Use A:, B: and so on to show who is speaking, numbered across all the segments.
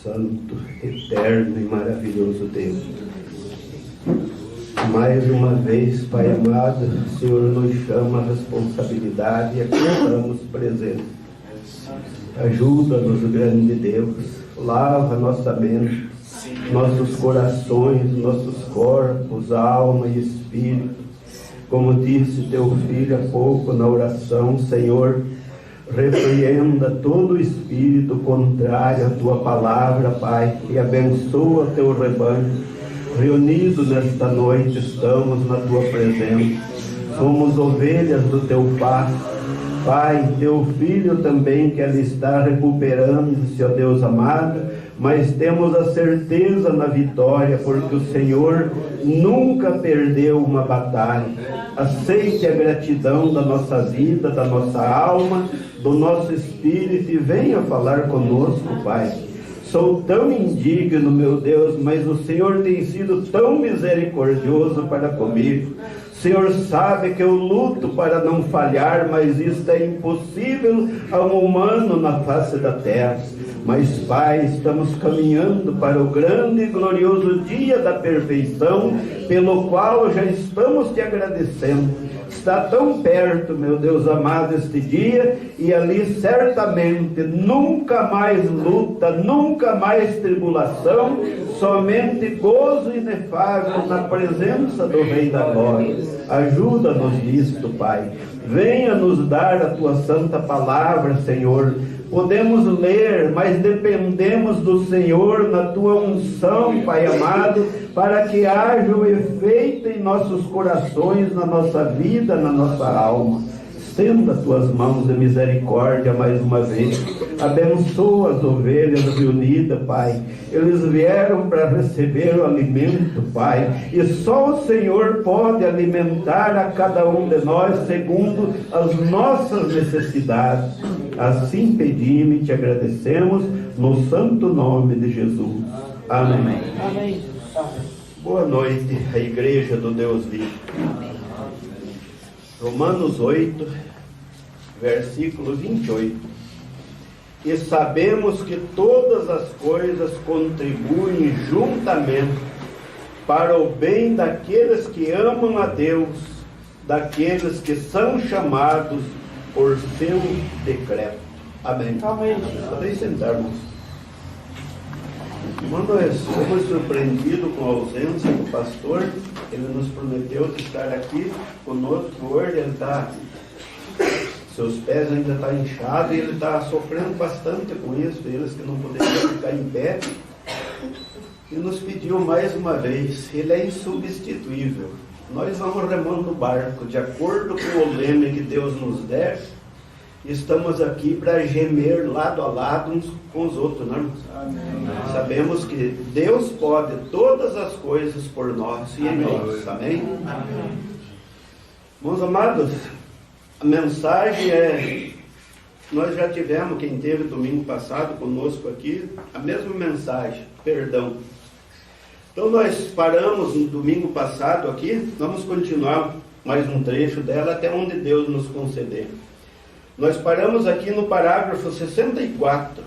A: Santo, eterno e maravilhoso Deus. Mais uma vez, Pai amado, o Senhor nos chama a responsabilidade e aqui estamos presentes. Ajuda-nos, grande Deus, lava nossa mente, nossos corações, nossos corpos, alma e espírito. Como disse teu filho há pouco na oração, Senhor, repreenda todo espírito contrário à tua palavra, Pai, e abençoa teu rebanho. Reunidos nesta noite estamos na tua presença. Somos ovelhas do teu pasto. Pai, teu filho também que ele está recuperando-se, ó Deus amado, mas temos a certeza na vitória, porque o Senhor nunca perdeu uma batalha. Aceite a gratidão da nossa vida, da nossa alma, do nosso espírito e venha falar conosco, Pai. Sou tão indigno, meu Deus, mas o Senhor tem sido tão misericordioso para comigo. O Senhor sabe que eu luto para não falhar, mas isto é impossível ao humano na face da terra. Mas, Pai, estamos caminhando para o grande e glorioso dia da perfeição, pelo qual já estamos te agradecendo. Está tão perto, meu Deus amado, este dia, e ali certamente nunca mais luta, nunca mais tribulação, somente gozo inefável na presença do Rei da Glória. Ajuda-nos nisto, Pai. Venha nos dar a tua santa palavra, Senhor. Podemos ler, mas dependemos do Senhor na tua unção, Pai amado, para que haja o efeito em nossos corações, na nossa vida, na nossa alma. Estenda tuas mãos de misericórdia mais uma vez. Abençoa as ovelhas reunidas, Pai. Eles vieram para receber o alimento, Pai. E só o Senhor pode alimentar a cada um de nós segundo as nossas necessidades. Assim pedimos e te agradecemos no santo nome de Jesus. Amém.
B: Amém.
A: Boa noite, a Igreja do Deus vivo. Romanos 8, versículo 28. E sabemos que todas as coisas contribuem juntamente para o bem daqueles que amam a Deus, daqueles que são chamados por seu decreto. Amém.
B: Amém.
A: Podem sentar-nos. Nós fomos surpreendidos com a ausência do pastor. Ele nos prometeu de estar aqui conosco hoje. Ele seus pés ainda estão inchados e ele está sofrendo bastante com isso. Eles que não poderiam ficar em pé. E nos pediu mais uma vez. Ele é insubstituível. Nós vamos remando o barco de acordo com o leme que Deus nos der. Estamos aqui para gemer lado a lado uns com os outros, não? Amém. Sabemos que Deus pode todas as coisas por nós e em nós. Amém? Amém. Meus amados, a mensagem nós já tivemos, quem teve domingo passado conosco aqui, a mesma mensagem, perdão. Então nós paramos no domingo passado aqui, vamos continuar mais um trecho dela até onde Deus nos conceder. Nós paramos aqui no parágrafo 64,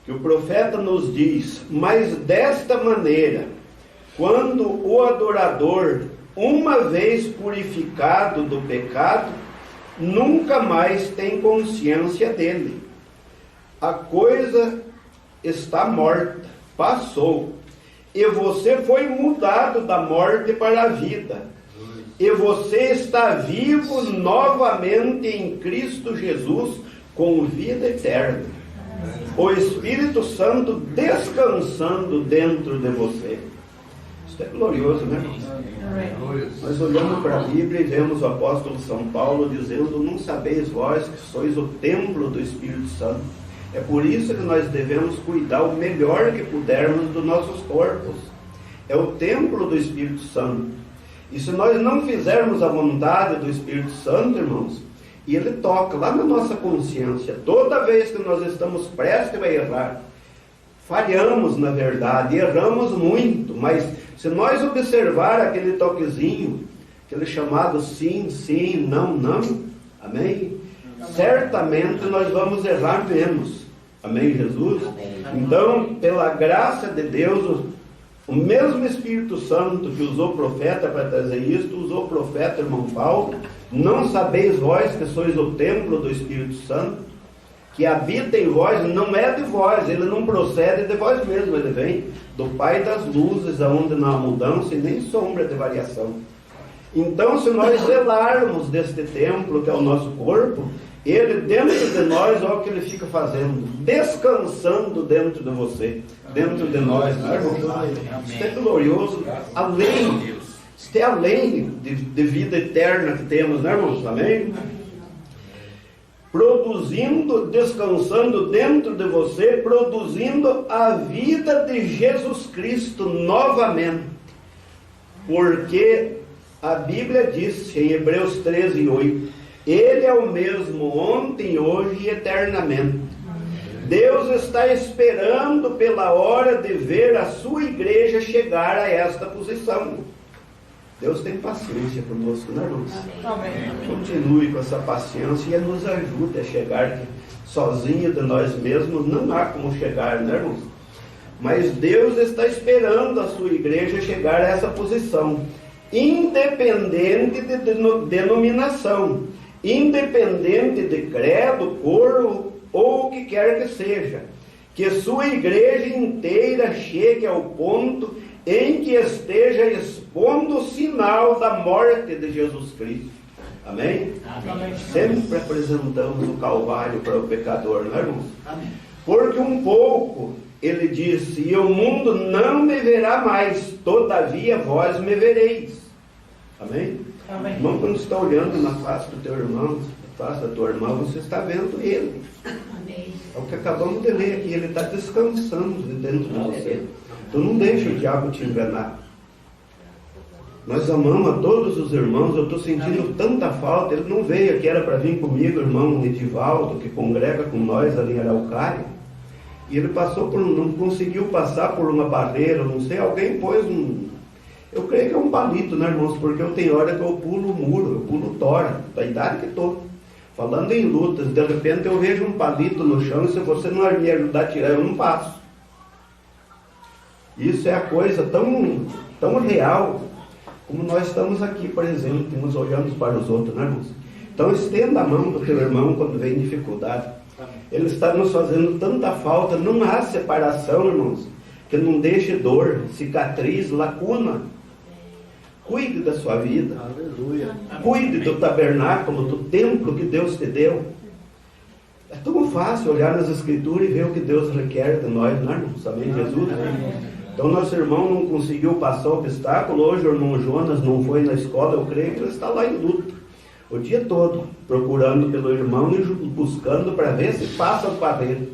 A: que o profeta nos diz: mas desta maneira, quando o adorador, uma vez purificado do pecado, nunca mais tem consciência dele. A coisa está morta, passou, e você foi mudado da morte para a vida. E você está vivo novamente em Cristo Jesus com vida eterna. O Espírito Santo descansando dentro de você. Isso é glorioso, né? Nós olhamos para a Bíblia e vemos o apóstolo São Paulo dizendo: não sabeis vós que sois o templo do Espírito Santo. É por isso que nós devemos cuidar o melhor que pudermos dos nossos corpos. É o templo do Espírito Santo. E se nós não fizermos a vontade do Espírito Santo, irmãos, e ele toca lá na nossa consciência, toda vez que nós estamos prestes a errar, falhamos na verdade, erramos muito, mas se nós observar aquele toquezinho, aquele chamado sim, sim, não, não, amém? Certamente nós vamos errar menos, amém, Jesus? Então, pela graça de Deus, o mesmo Espírito Santo que usou o profeta para trazer isto, usou o profeta, irmão Paulo. Não sabeis vós que sois o templo do Espírito Santo, que habita em vós, não é de vós, ele não procede de vós mesmos, ele vem do Pai das luzes, aonde não há mudança e nem sombra de variação. Então, se nós zelarmos deste templo, que é o nosso corpo, ele dentro de nós, olha o que ele fica fazendo, descansando dentro de você, dentro de nós, né, irmão? Isso é glorioso, além, isso é além de vida eterna que temos, né, irmãos? Amém? Produzindo, descansando dentro de você, produzindo a vida de Jesus Cristo novamente. Porque a Bíblia diz em Hebreus 13:8, Ele é o mesmo ontem, hoje e eternamente. Deus está esperando pela hora de ver a sua igreja chegar a esta posição. Deus tem paciência conosco, né, irmãos? Continue com essa paciência e nos ajude a chegar, que sozinho de nós mesmos não há como chegar, né, irmãos? Mas Deus está esperando a sua igreja chegar a essa posição, independente de denominação, independente de credo, cor ou o que quer que seja, que sua igreja inteira chegue ao ponto em que esteja expondo o sinal da morte de Jesus Cristo. Amém? Amém. Sempre apresentamos o Calvário para o pecador, não é, irmãos? Amém. Porque um pouco, ele disse, e o mundo não me verá mais, todavia vós me vereis. Amém? Amém. Irmão, quando você está olhando na face do teu irmão, na face da tua irmã, você está vendo ele. Amém. É o que acabamos de ler aqui, ele está descansando dentro de você. Então não deixe o diabo te enganar. Nós amamos a todos os irmãos. Eu estou sentindo tanta falta. Ele não veio aqui, era para vir comigo, o irmão Edivaldo, que congrega com nós ali em Araucária. E ele passou por, não conseguiu passar por uma barreira, não sei, alguém pôs um... Eu creio que é um palito, né, irmãos? Porque eu tenho hora que eu pulo o muro, eu pulo tora, da idade que estou. Falando em lutas, de repente eu vejo um palito no chão e se você não me ajudar a tirar, eu não passo. Isso é a coisa tão real, como nós estamos aqui, por exemplo, uns olhando para os outros, né, irmãos? Então estenda a mão do teu irmão quando vem dificuldade. Ele está nos fazendo tanta falta, não há separação, irmãos, que não deixe dor, cicatriz, lacuna. Cuide da sua vida. Aleluia. Cuide do tabernáculo, do templo que Deus te deu. É tão fácil olhar nas Escrituras e ver o que Deus requer de nós, não é, irmãos? Amém, Jesus? Então nosso irmão não conseguiu passar o obstáculo. Hoje o irmão Jonas não foi na escola. Eu creio que ele está lá em luta o dia todo, procurando pelo irmão e buscando para ver se passa o barreiro.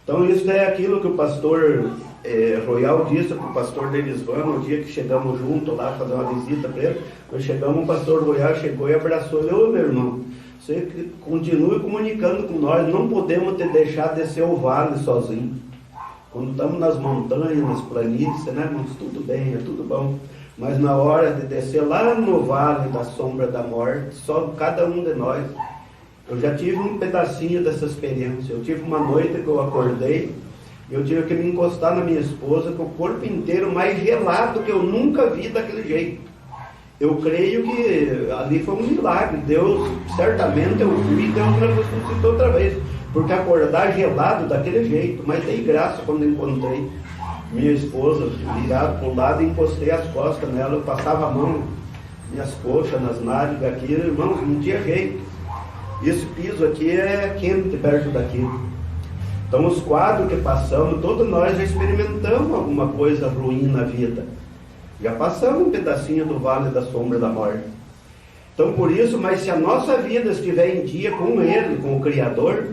A: Então isso é aquilo que o pastor Royal disse para o pastor Delisvan no dia que chegamos juntos lá fazer uma visita para ele. Quando chegamos, o pastor Royal chegou e abraçou ele. Ô meu irmão, você continue comunicando com nós, não podemos te deixar descer o vale sozinho. Quando estamos nas montanhas, nas planícies, né, irmãos? Tudo bem, é tudo bom. Mas na hora de descer lá no vale da sombra da morte, só cada um de nós. Eu já tive um pedacinho dessa experiência. Eu tive uma noite que eu acordei, eu tive que me encostar na minha esposa com o corpo inteiro mais gelado que eu nunca vi daquele jeito. Eu creio que ali foi um milagre. Deus, certamente eu vi, Deus me ressuscitou outra vez. Porque acordar gelado daquele jeito, mas dei graça quando encontrei minha esposa virada para o lado e encostei as costas nela, eu passava a mão, minhas coxas, nas nádegas aqui, irmãos, não tinha jeito. Esse piso aqui é quente perto daquilo. Então os quadros que passamos, todos nós já experimentamos alguma coisa ruim na vida. Já passamos um pedacinho do vale da sombra da morte. Então por isso, mas se a nossa vida estiver em dia com Ele, com o Criador,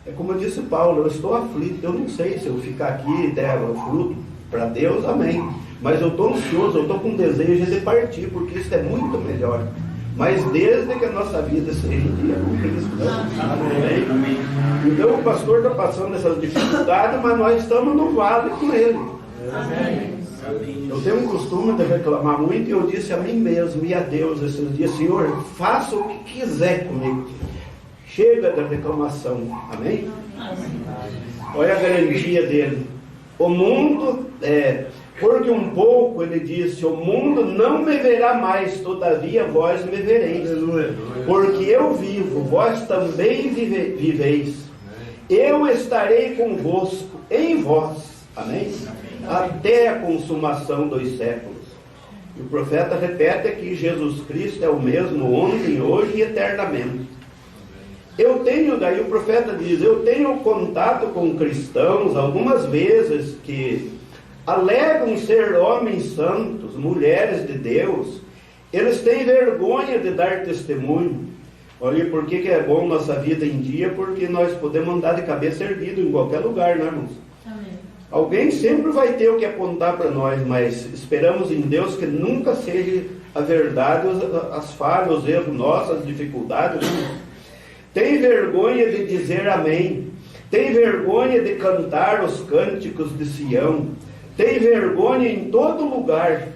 A: é como disse Paulo, eu estou aflito, eu não sei se eu ficar aqui e der fruto para Deus, amém. Mas eu estou ansioso, eu estou com desejo de partir, porque isso é muito melhor. Mas desde que a nossa vida seja em dia com Cristo, amém. Então o pastor está passando essas dificuldades, mas nós estamos no vale com Ele. Amém. Eu tenho um costume de reclamar muito, e eu disse a mim mesmo e a Deus esses dias: Senhor, faça o que quiser comigo, chega da reclamação, amém? Olha a garantia dele. O mundo, porque um pouco ele disse: o mundo não me verá mais, todavia vós me vereis, porque eu vivo, vós também viveis, eu estarei convosco em vós, amém? Até a consumação dos séculos. E o profeta repete que Jesus Cristo é o mesmo ontem, hoje e eternamente. Daí o profeta diz, eu tenho contato com cristãos algumas vezes que alegam ser homens santos, mulheres de Deus. Eles têm vergonha de dar testemunho. Olha, por que é bom nossa vida em dia? Porque nós podemos andar de cabeça erguida em qualquer lugar, né, irmãos? Alguém sempre vai ter o que apontar para nós, mas esperamos em Deus que nunca seja a verdade, as falhas, os erros nossos, as dificuldades. Tem vergonha de dizer amém. Tem vergonha de cantar os cânticos de Sião. Tem vergonha em todo lugar.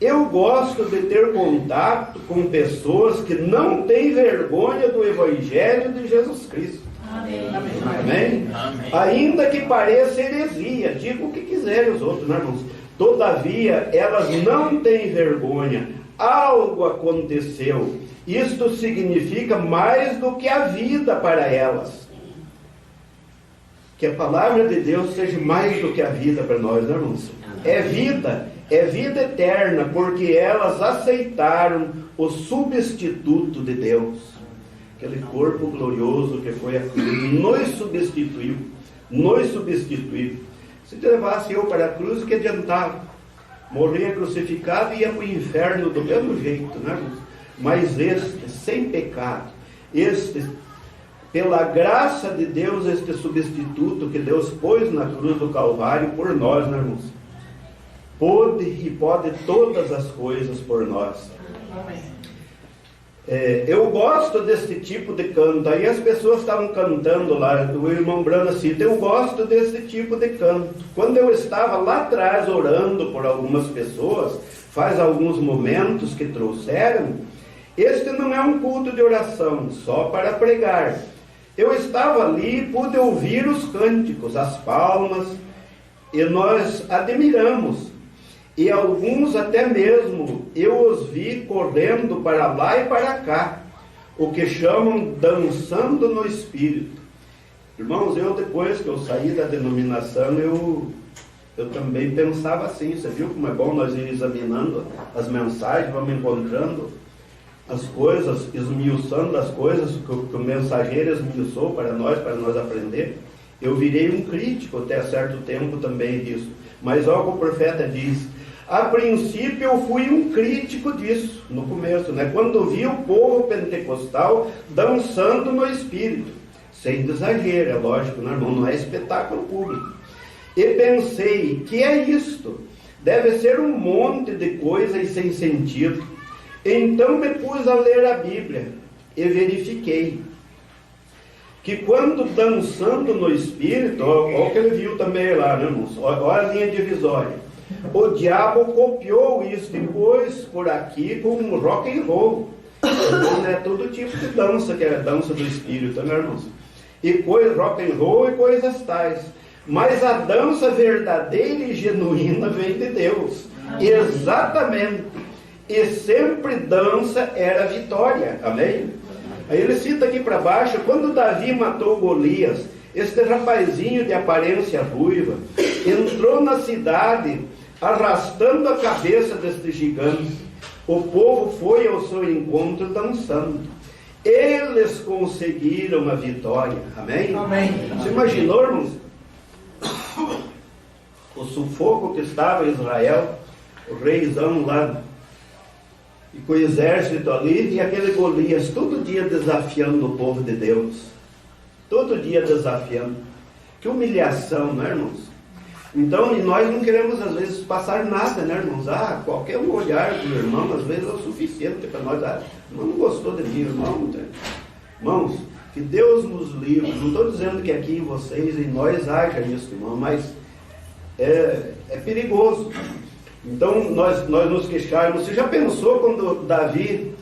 A: Eu gosto de ter contato com pessoas que não têm vergonha do Evangelho de Jesus Cristo. Amém. Amém? Amém? Ainda que pareça heresia, diga o que quiserem os outros, né, irmãos? Todavia, elas não têm vergonha. Algo aconteceu. Isto significa mais do que a vida para elas. Que a palavra de Deus seja mais do que a vida para nós, né, irmãos? É vida eterna, porque elas aceitaram o substituto de Deus. Aquele corpo glorioso que foi a cruz, nos substituiu. Se te levasse eu para a cruz, que adiantava? Morria crucificado e ia para o inferno do mesmo jeito, né? Mas este, sem pecado, pela graça de Deus, este substituto que Deus pôs na cruz do Calvário por nós, né, irmãos? Pode todas as coisas por nós. Amém. Eu gosto desse tipo de canto. Aí as pessoas estavam cantando lá, o irmão Brana cita, eu gosto desse tipo de canto. Quando eu estava lá atrás orando por algumas pessoas, faz alguns momentos que trouxeram, este não é um culto de oração, só para pregar. Eu estava ali e pude ouvir os cânticos, as palmas, e nós admiramos. E alguns até mesmo, eu os vi correndo para lá e para cá, o que chamam dançando no Espírito. Irmãos, depois que eu saí da denominação, eu também pensava assim. Você viu como é bom nós ir examinando as mensagens, vamos encontrando as coisas, esmiuçando as coisas que o mensageiro esmiuçou para nós aprender. Eu virei um crítico até certo tempo também disso. Mas olha o que o profeta diz. A princípio eu fui um crítico disso, no começo, né? Quando vi o povo pentecostal dançando no Espírito, sem exagero, é lógico, né, irmão? Não é espetáculo público. E pensei, que é isto? Deve ser um monte de coisas sem sentido. Então me pus a ler a Bíblia e verifiquei que quando dançando no Espírito, olha o que ele viu também lá, né, irmãos? Olha a linha divisória. O diabo copiou isso e pôs por aqui com um rock and roll. Então, é todo tipo de dança, que é a dança do Espírito, né, irmãos? E rock and roll e coisas tais. Mas a dança verdadeira e genuína vem de Deus. Exatamente. E sempre dança era vitória. Amém? Aí ele cita aqui para baixo, quando Davi matou Golias, este rapazinho de aparência ruiva entrou na cidade arrastando a cabeça deste gigante. O povo foi ao seu encontro dançando. eles conseguiram a vitória. Amém?
B: Amém.
A: Você imaginou, irmãos, o sufoco que estava em Israel, o reizão lá, e com o exército ali, e aquele Golias todo dia desafiando o povo de Deus, todo dia desafiando. Que humilhação, né, irmãos? Então, e nós não queremos às vezes passar nada, né, irmãos? Qualquer um olhar do irmão às vezes é o suficiente para nós. Irmão não gostou de mim, irmão. Irmãos, que Deus nos livre. Não estou dizendo que aqui em vocês, em nós haja isso, irmão, mas é perigoso. Então, nós nos queixarmos. Você já pensou quando Davi...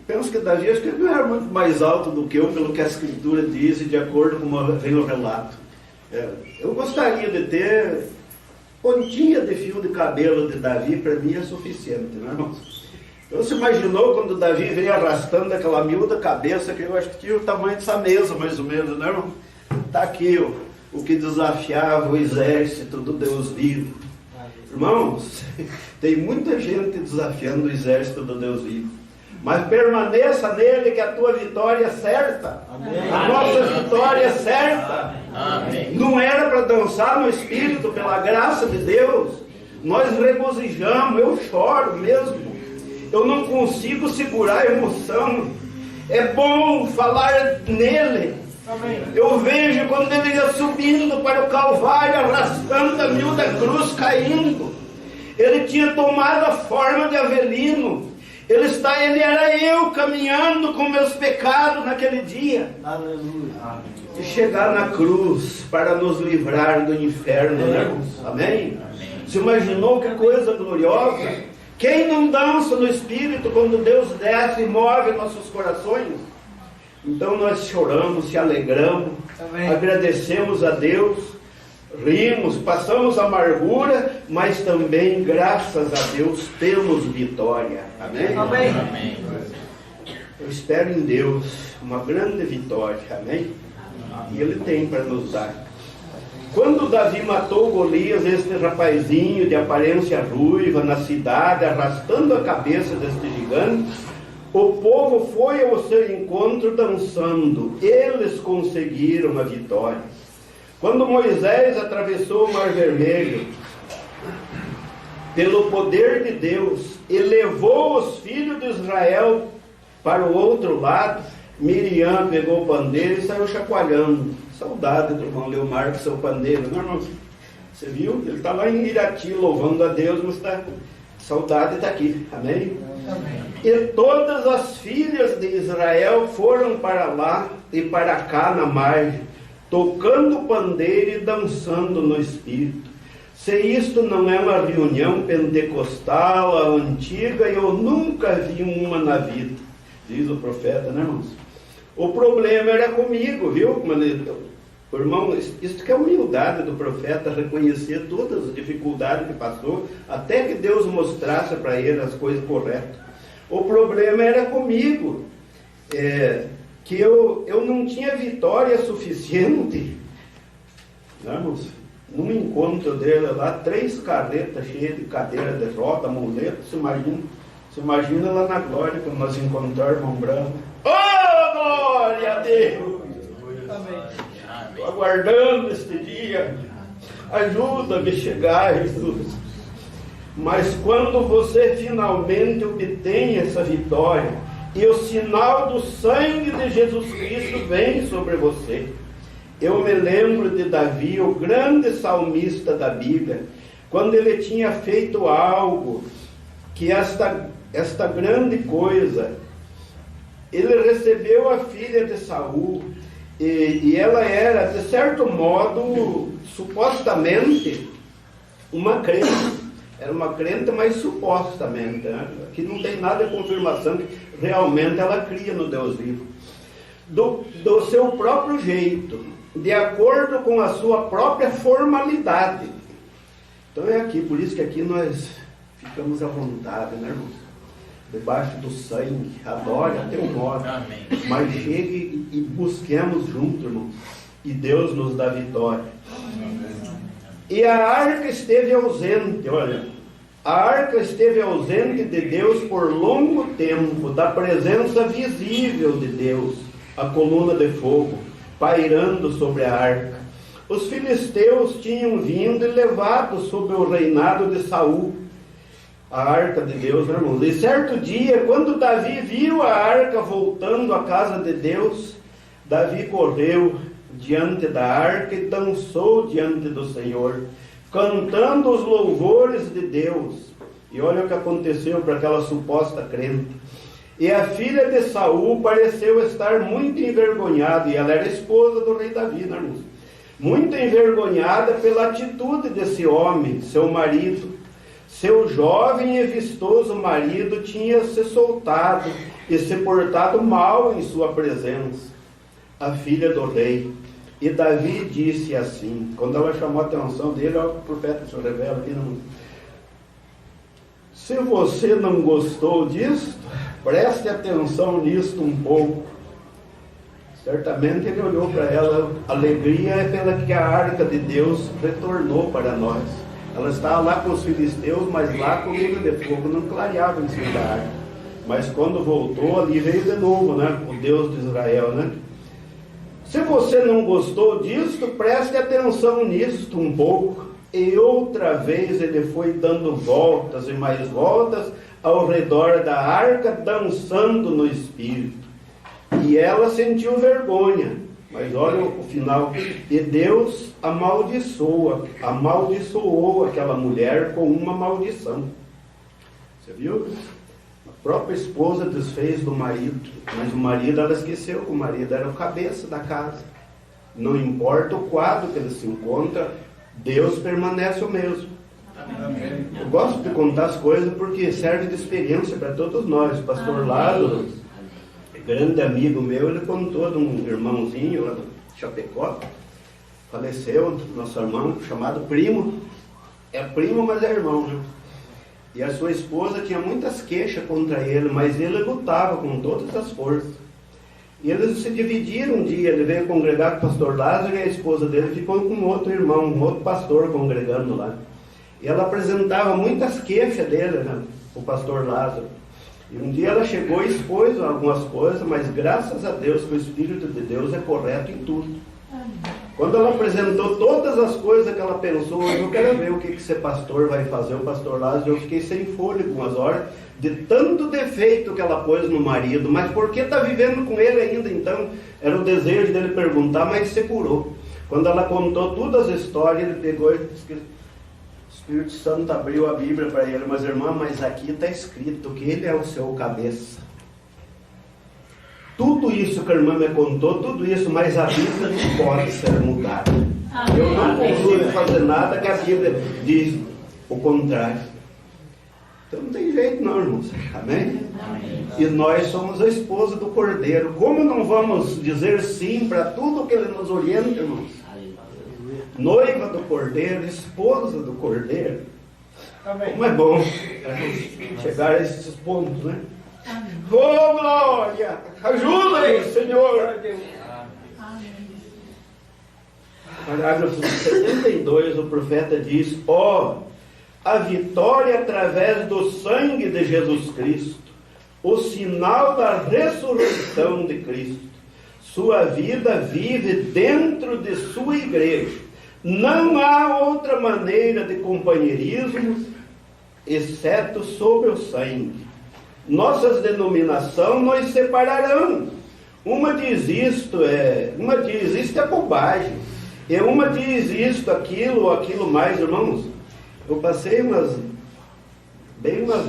A: Penso que Davi, acho que ele não era muito mais alto do que eu, pelo que a Escritura diz, e de acordo com como vem o relato. Eu gostaria de ter pontinha de fio de cabelo de Davi, para mim é suficiente, não é, irmãos? Então, você imaginou quando Davi veio arrastando aquela miúda cabeça, que eu acho que tinha o tamanho dessa mesa, mais ou menos, não é, irmão? Está aqui o que desafiava o exército do Deus vivo. Irmãos, tem muita gente desafiando o exército do Deus vivo. Mas permaneça nele, que a tua vitória é certa. Amém. A nossa vitória é certa. Amém. Não era para dançar no Espírito, pela graça de Deus. Nós regozijamos, eu choro mesmo. Eu não consigo segurar a emoção. É bom falar nele. Amém. Eu vejo quando ele ia subindo para o Calvário, arrastando a miúda cruz, caindo. Ele tinha tomado a forma de Avelino. Ele era eu caminhando com meus pecados naquele dia. Aleluia. E chegar na cruz para nos livrar do inferno, né, irmãos? Amém? Você imaginou que coisa gloriosa? Quem não dança no Espírito quando Deus desce e move nossos corações? Então nós choramos, se alegramos, amém, agradecemos a Deus, rimos, passamos amargura, mas também, graças a Deus, temos vitória. Amém? Amém. Amém. Eu espero em Deus uma grande vitória. Amém? E Ele tem para nos dar. Quando Davi matou Golias, este rapazinho de aparência ruiva, na cidade, arrastando a cabeça deste gigante, o povo foi ao seu encontro dançando. Eles conseguiram a vitória. Quando Moisés atravessou o Mar Vermelho, pelo poder de Deus, e levou os filhos de Israel para o outro lado, Miriam pegou o pandeiro e saiu chacoalhando. Saudade do irmão Leomar com seu pandeiro, não, irmão? Você viu? Ele está lá em Irati louvando a Deus, mas saudade está aqui. Amém? Amém? E todas as filhas de Israel foram para lá e para cá na margem, tocando pandeiro e dançando no Espírito. Se isto não é uma reunião pentecostal, a antiga, eu nunca vi uma na vida, diz o profeta, né, irmãos? O problema era comigo, viu? Irmão, isso que é a humildade do profeta, reconhecer todas as dificuldades que passou, até que Deus mostrasse para ele as coisas corretas. O problema era comigo, que eu não tinha vitória suficiente. Não, irmãos? Num encontro dele lá, 3 carretas cheias de cadeira de roda, muleta, se imagina lá na glória, quando nós encontrarmos irmão Branco. Oh, glória a Deus! Estou aguardando este dia. Ajuda-me a chegar, Jesus. Mas quando você finalmente obtém essa vitória, e o sinal do sangue de Jesus Cristo vem sobre você. Eu me lembro de Davi, o grande salmista da Bíblia, quando ele tinha feito algo, que esta grande coisa, ele recebeu a filha de Saul, e ela era, de certo modo, supostamente, uma crente. Era uma crente, mas supostamente, né? Aqui não tem nada de confirmação que realmente ela cria no Deus vivo. Do seu próprio jeito, de acordo com a sua própria formalidade. Então é aqui, por isso que aqui nós ficamos à vontade, né, irmãos? Debaixo do sangue, adore até o modo, mas chegue e busquemos junto, irmãos, e Deus nos dá vitória. E a arca esteve ausente, olha, A arca esteve ausente de Deus por longo tempo, da presença visível de Deus, a coluna de fogo, pairando sobre a arca. Os filisteus tinham vindo e levado sob o reinado de Saul a arca de Deus, né, irmãos? E certo dia, quando Davi viu a arca voltando à casa de Deus, Davi correu diante da arca e dançou diante do Senhor, cantando os louvores de Deus. E olha o que aconteceu para aquela suposta crente. E a filha de Saul pareceu estar muito envergonhada, e ela era esposa do rei Davi, né, irmãos? Muito envergonhada pela atitude desse homem, seu marido. Seu jovem e vistoso marido tinha se soltado e se portado mal em sua presença, a filha do rei. E Davi disse assim, quando ela chamou a atenção dele, olha o profeta se revela aqui, não. Se você não gostou disto, preste atenção nisto um pouco. Certamente ele olhou para ela, alegria é pela que a arca de Deus retornou para nós. Ela estava lá com os filisteus, mas lá com o livro de fogo não clareava em cima da arca. Mas quando voltou, ali veio de novo, né? O Deus de Israel, né? Se você não gostou disto, preste atenção nisto um pouco. E outra vez ele foi dando voltas e mais voltas ao redor da arca, dançando no espírito. E ela sentiu vergonha. Mas olha o final. E Deus amaldiçoou aquela mulher com uma maldição. Você viu? A própria esposa desfez do marido. Mas o marido, ela esqueceu que o marido era o cabeça da casa. Não importa o quadro que ele se encontra, Deus permanece o mesmo. Amém. Eu gosto de contar as coisas porque serve de experiência para todos nós. O pastor Lázaro, grande amigo meu, ele contou de um irmãozinho lá do Chapecó, faleceu, nosso irmão, chamado Primo. É primo, mas é irmão, né? E a sua esposa tinha muitas queixas contra ele, mas ele lutava com todas as forças. E eles se dividiram um dia, ele veio congregar com o pastor Lázaro e a esposa dele ficou com outro irmão, um outro pastor congregando lá. E ela apresentava muitas queixas dele, né, o pastor Lázaro. E um dia ela chegou e expôs algumas coisas, mas graças a Deus que o Espírito de Deus é correto em tudo. Quando ela apresentou todas as coisas que ela pensou, eu quero ver o que esse pastor vai fazer, o pastor Lázaro, eu fiquei sem fôlego umas horas, de tanto defeito que ela pôs no marido. Mas por que está vivendo com ele ainda então? Era o desejo dele perguntar, mas segurou. Quando ela contou todas as histórias, ele pegou e disse que o Espírito Santo abriu a Bíblia para ele, mas irmã, mas aqui está escrito que ele é o seu cabeça. Tudo isso que a irmã me contou, tudo isso, mas a Bíblia não pode ser mudada. Eu não consigo fazer nada que a Bíblia diz o contrário. Então não tem jeito não, irmãos. Amém? E nós somos a esposa do Cordeiro. Como não vamos dizer sim para tudo que ele nos orienta, irmãos? Noiva do Cordeiro, esposa do Cordeiro. Como é bom chegar a esses pontos, né? Oh, glória! Ajuda-nos, Senhor! Parágrafo 72, o profeta diz: a vitória através do sangue de Jesus Cristo, o sinal da ressurreição de Cristo. Sua vida vive dentro de sua igreja. Não há outra maneira de companheirismo, exceto sobre o sangue. Nossas denominações nos separarão. Uma diz isto é bobagem. E uma diz isto, aquilo mais, irmãos. Eu passei umas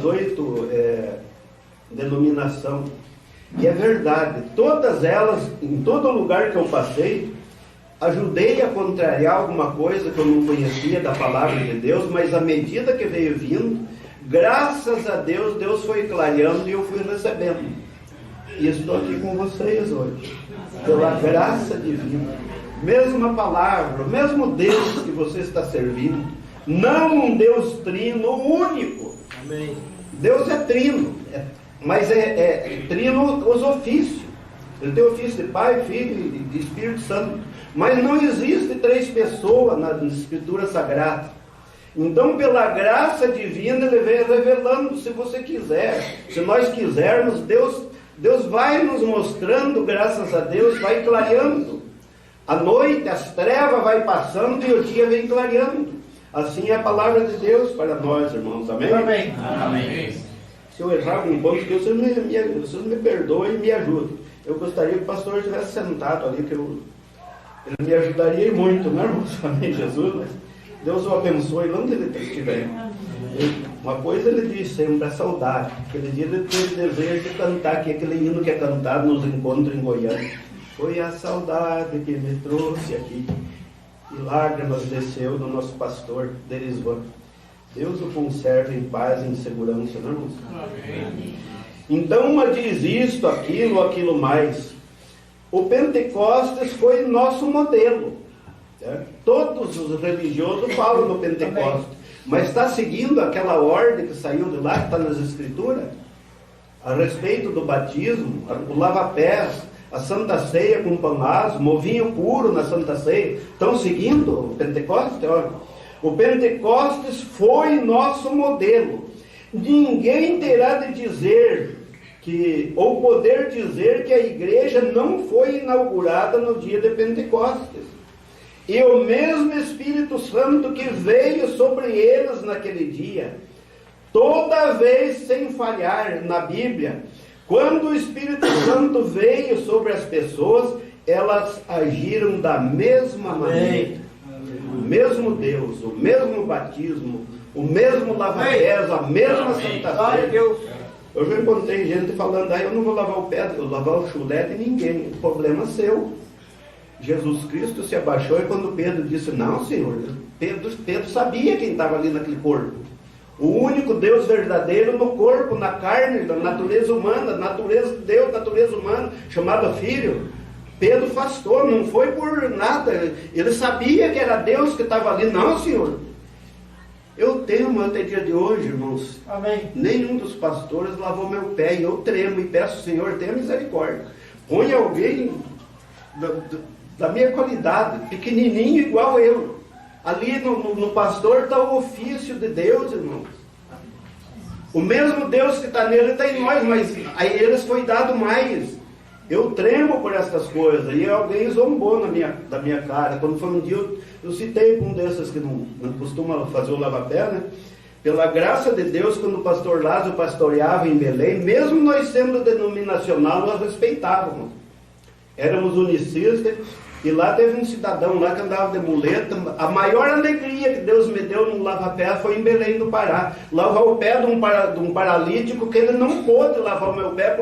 A: 8 denominações. E é verdade, todas elas, em todo lugar que eu passei, ajudei a contrariar alguma coisa que eu não conhecia da palavra de Deus, mas à medida que veio vindo, graças a Deus, Deus foi clareando e eu fui recebendo. E estou aqui com vocês hoje, pela graça divina. Mesma palavra, o mesmo Deus que você está servindo, não um Deus trino único. Amém. Deus é trino, mas é trino os ofícios. Ele tem ofício de Pai, Filho e de Espírito Santo. Mas não existe 3 pessoas na Escritura Sagrada. Então, pela graça divina, Ele vem revelando, se você quiser, se nós quisermos, Deus vai nos mostrando, graças a Deus, vai clareando. A noite, as trevas vai passando e o dia vem clareando. Assim é a palavra de Deus para nós, irmãos. Amém?
B: Amém.
A: Amém. Se eu errar algum ponto, que vocês me perdoem e me ajudem. Eu gostaria que o pastor estivesse sentado ali, que ele me ajudaria muito, né, irmãos? Amém, Jesus? Mas Deus o abençoe onde ele estiver. Uma coisa ele diz sempre, a saudade. Aquele dia ele teve desejo de cantar, que aquele hino que é cantado nos encontros em Goiânia. Foi a saudade que me trouxe aqui. E lágrimas desceu do nosso pastor, Derisvan. Deus o conserve em paz e em segurança, não, irmãos? Amém. Então, uma diz isto, aquilo mais. O Pentecostes foi nosso modelo. Todos os religiosos falam no Pentecostes, mas está seguindo aquela ordem que saiu de lá, que está nas Escrituras, a respeito do batismo, o lava-pés, a Santa Ceia com panasmo, o vinho puro na Santa Ceia. Estão seguindo o Pentecostes? O Pentecostes foi nosso modelo. Ninguém terá de dizer ou poder dizer que a igreja não foi inaugurada no dia de Pentecostes. E o mesmo Espírito Santo que veio sobre eles naquele dia, toda vez sem falhar na Bíblia, quando o Espírito Santo veio sobre as pessoas, elas agiram da mesma maneira. O mesmo Deus, o mesmo batismo, o mesmo lava-pés, a mesma Santa Ceia. Eu já encontrei gente falando, eu não vou lavar o pé, eu vou lavar o chulé de ninguém. O problema é seu. Jesus Cristo se abaixou e quando Pedro disse, não, Senhor, Pedro sabia quem estava ali naquele corpo. O único Deus verdadeiro no corpo, na carne, na natureza humana, natureza de Deus, natureza humana, chamada Filho. Pedro afastou, não foi por nada. Ele sabia que era Deus que estava ali. Não, Senhor. Eu temo até dia de hoje, irmãos.
B: Amém.
A: Nenhum dos pastores lavou meu pé e eu tremo e peço, Senhor, tenha misericórdia. Põe alguém da minha qualidade, pequenininho igual eu. Ali no pastor está o ofício de Deus, irmãos. O mesmo Deus que está nele está em nós, mas a eles foi dado mais. Eu tremo por essas coisas. E alguém zombou da minha cara. Quando foi um dia, eu citei um desses que não costuma fazer o lava-pé, né? Pela graça de Deus, quando o pastor Lázaro pastoreava em Belém, mesmo nós sendo denominacional, nós respeitávamos. Éramos unicistas. E lá teve um cidadão lá que andava de muleta. A maior alegria que Deus me deu no lava-pé foi em Belém do Pará. Lavar o pé de um paralítico que ele não pôde lavar o meu pé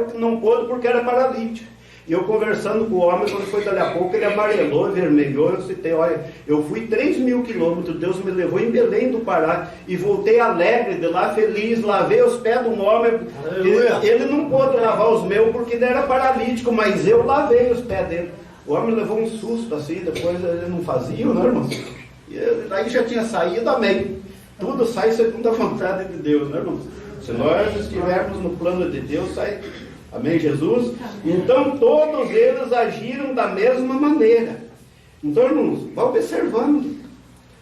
A: porque era paralítico. E eu conversando com o homem, quando foi dali a pouco, ele amarelou, vermelhou. Eu citei, olha, eu fui 3.000 quilômetros, Deus me levou em Belém do Pará e voltei alegre de lá, feliz, lavei os pés de um homem. Ele não pôde lavar os meus porque ele era paralítico, mas eu lavei os pés dele. O homem levou um susto assim, depois ele não fazia, né, irmão? E daí já tinha saído, amém. Tudo sai segundo a vontade de Deus, né, irmão? Se nós estivermos no plano de Deus, sai, amém, Jesus? Então todos eles agiram da mesma maneira. Então, irmãos, vá observando.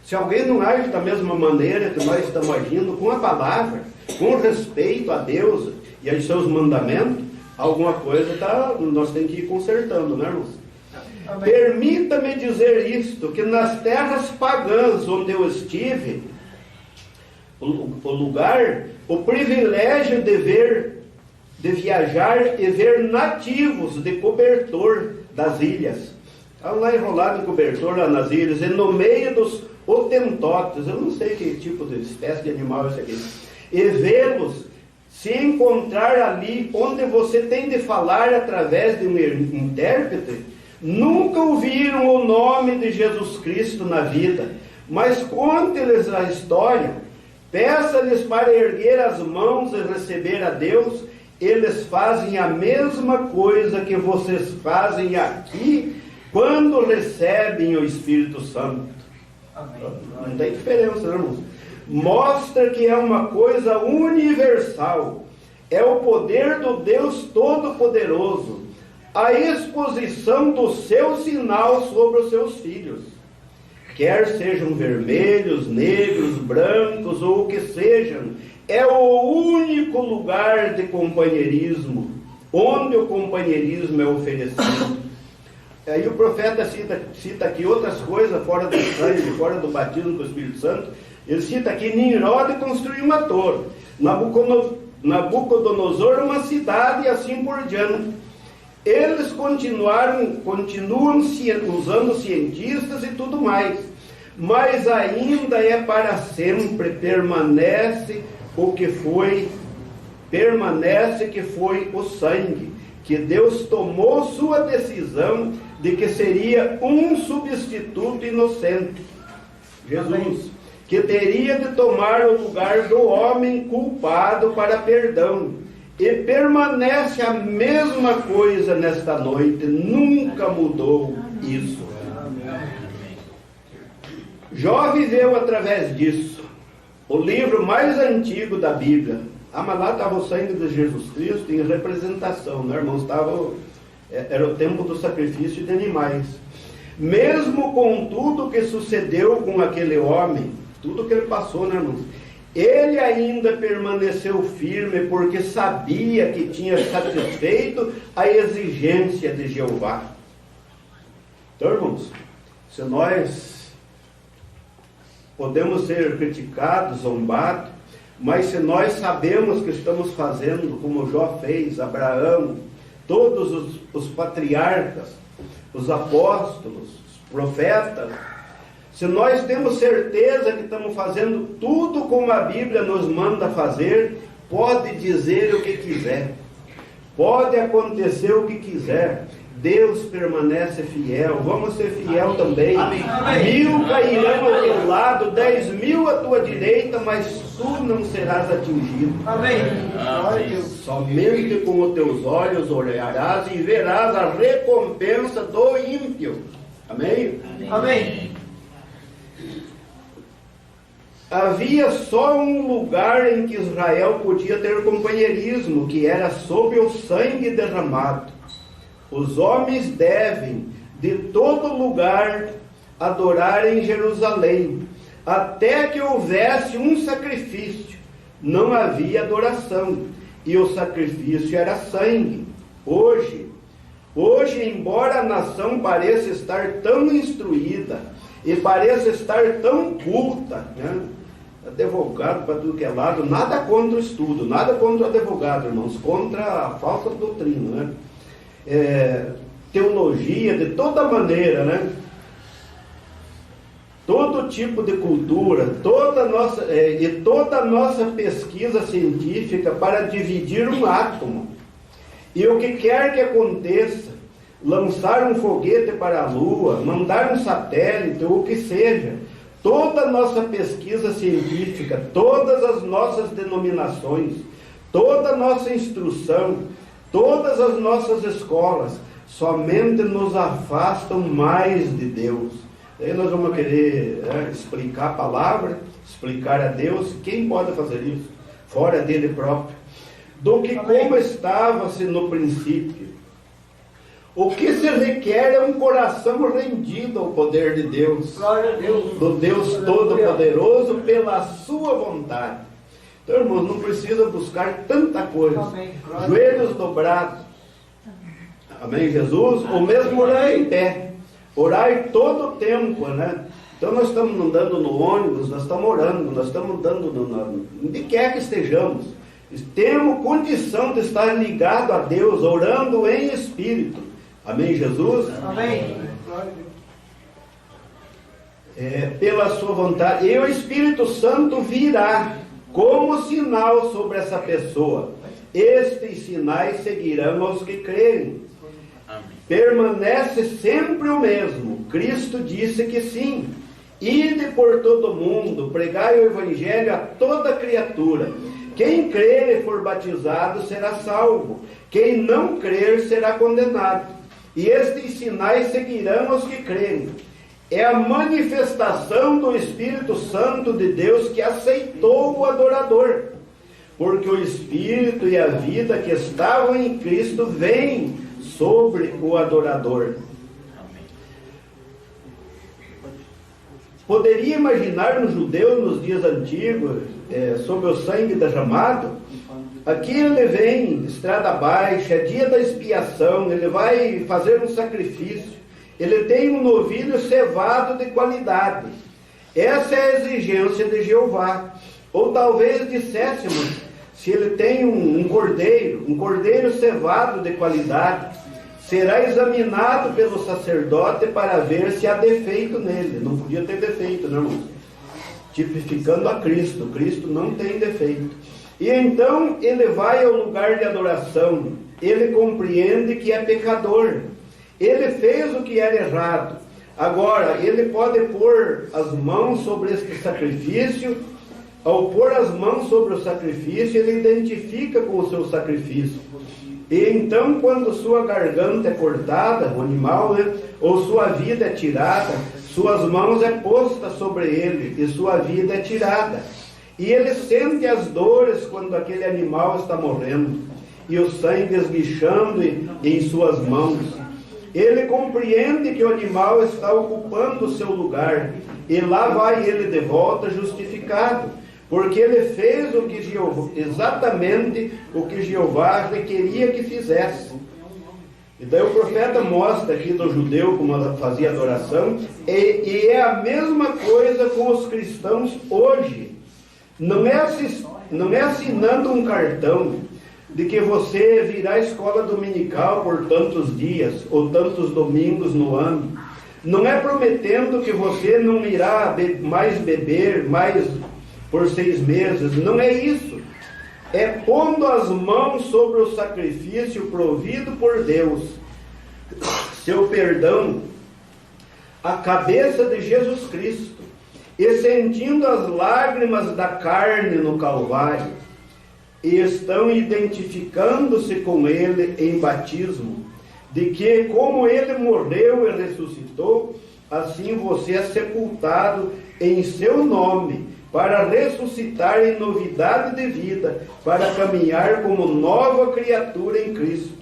A: Se alguém não age da mesma maneira que nós estamos agindo, com a palavra, com respeito a Deus e aos seus mandamentos, alguma coisa nós temos que ir consertando, né, irmãos? Permita-me dizer isto, que nas terras pagãs onde eu estive, o privilégio de viajar e ver nativos de cobertor das ilhas. Estavam lá enrolados em cobertor lá nas ilhas, e no meio dos hotentotes, eu não sei que tipo de espécie de animal é esse aqui, e vê-los se encontrar ali onde você tem de falar através de um intérprete. Nunca ouviram o nome de Jesus Cristo na vida, mas conte-lhes a história, peça-lhes para erguer as mãos e receber a Deus. Eles fazem a mesma coisa que vocês fazem aqui, quando recebem o Espírito Santo. Amém. Não tem diferença, né, irmãos? Mostra que é uma coisa universal, é o poder do Deus Todo-Poderoso, a exposição do seu sinal sobre os seus filhos, quer sejam vermelhos, negros, brancos ou o que sejam, é o único lugar de companheirismo, onde o companheirismo é oferecido. Aí o profeta cita aqui outras coisas, fora do sangue, fora do batismo do Espírito Santo. Ele cita aqui: Nimrod construiu uma torre, Nabucodonosor uma cidade, e assim por diante. Eles continuam usando cientistas e tudo mais, mas ainda é para sempre, permanece que foi o sangue, que Deus tomou sua decisão de que seria um substituto inocente, Jesus, que teria de tomar o lugar do homem culpado para perdão. E permanece a mesma coisa nesta noite, nunca mudou isso. Jó viveu através disso. O livro mais antigo da Bíblia. Mas lá estava o sangue de Jesus Cristo em representação, né, irmãos? Era o tempo do sacrifício de animais. Mesmo com tudo que sucedeu com aquele homem, tudo que ele passou, né, irmãos? Ele ainda permaneceu firme, porque sabia que tinha satisfeito a exigência de Jeová. Então, irmãos, se nós podemos ser criticados, zombados, mas se nós sabemos que estamos fazendo como Jó fez, Abraão, todos os patriarcas, os apóstolos, os profetas, se nós temos certeza que estamos fazendo tudo como a Bíblia nos manda fazer, pode dizer o que quiser, pode acontecer o que quiser, Deus permanece fiel. Vamos ser fiel também. Amém. 1000 cairão ao teu lado, 10.000 à tua direita, mas tu não serás atingido. Amém. Amém. Somente com os teus olhos olharás e verás a recompensa do ímpio. Amém? Amém. Havia só um lugar em que Israel podia ter companheirismo, que era sob o sangue derramado. Os homens devem, de todo lugar, adorar em Jerusalém, até que houvesse um sacrifício. Não havia adoração, e o sacrifício era sangue. Hoje, embora a nação pareça estar tão instruída, e pareça estar tão culta, né? Advogado para tudo que é lado, nada contra o estudo, nada contra o advogado, irmãos, contra a falsa doutrina, né? Teologia de toda maneira, né? Todo tipo de cultura, toda a nossa pesquisa científica para dividir um átomo. E o que quer que aconteça, lançar um foguete para a Lua, mandar um satélite, ou o que seja, toda a nossa pesquisa científica, todas as nossas denominações, toda a nossa instrução, todas as nossas escolas, somente nos afastam mais de Deus. Aí nós vamos querer explicar a palavra, explicar a Deus. Quem pode fazer isso? Fora dele próprio. Do que como estava-se no princípio. O que se requer é um coração rendido ao poder de Deus. Glória a Deus. Do Deus Todo-Poderoso, pela sua vontade. Então, irmãos, não precisa buscar tanta coisa. Amém. Joelhos dobrados. Amém, Jesus? Ou mesmo orar em pé. Orar todo o tempo, né? Então nós estamos andando no ônibus, nós estamos orando, nós estamos andando onde quer que estejamos. Temos condição de estar ligado a Deus, orando em espírito. Amém, Jesus? Amém. Pela sua vontade. E o Espírito Santo virá como sinal sobre essa pessoa. Estes sinais seguirão aos que crerem. Amém. Permanece sempre o mesmo. Cristo disse que sim. Ide por todo mundo, pregai o Evangelho a toda criatura. Quem crer e for batizado será salvo. Quem não crer será condenado. E estes sinais seguirão os que crerem. É a manifestação do Espírito Santo de Deus que aceitou o adorador. Porque o Espírito e a vida que estavam em Cristo vêm sobre o adorador. poderia imaginar nos judeus nos dias antigos, sobre o sangue derramado. Aqui ele vem, estrada baixa, é dia da expiação, ele vai fazer um sacrifício. Ele tem um novilho cevado de qualidade. Essa é a exigência de Jeová. Ou talvez disséssemos, se ele tem um cordeiro cevado de qualidade, será examinado pelo sacerdote para ver se há defeito nele. Não podia ter defeito, não, irmão. Tipificando a Cristo. Cristo não tem defeito. E então ele vai ao lugar de adoração. Ele compreende que é pecador. Ele fez o que era errado. Agora, ele pode pôr as mãos sobre este sacrifício. Ao pôr as mãos sobre o sacrifício, ele identifica com o seu sacrifício. E então, quando sua garganta é cortada, o animal, ou sua vida é tirada, suas mãos é posta sobre ele, e sua vida é tirada. E ele sente as dores quando aquele animal está morrendo, e o sangue esguichando em suas mãos. Ele compreende que o animal está ocupando o seu lugar, e lá vai ele de volta justificado, porque ele fez exatamente o que Jeová requeria que fizesse. E daí o profeta mostra aqui do judeu como ela fazia adoração, e é a mesma coisa com os cristãos hoje. Não é assinando um cartão de que você virá à escola dominical por tantos dias ou tantos domingos no ano. Não é prometendo que você não irá mais beber mais por 6 meses. Não é isso. É pondo as mãos sobre o sacrifício provido por Deus, seu perdão, a cabeça de Jesus Cristo, e sentindo as lágrimas da carne no Calvário, e estão identificando-se com ele em batismo, de que como ele morreu e ressuscitou, assim você é sepultado em seu nome, para ressuscitar em novidade de vida, para caminhar como nova criatura em Cristo.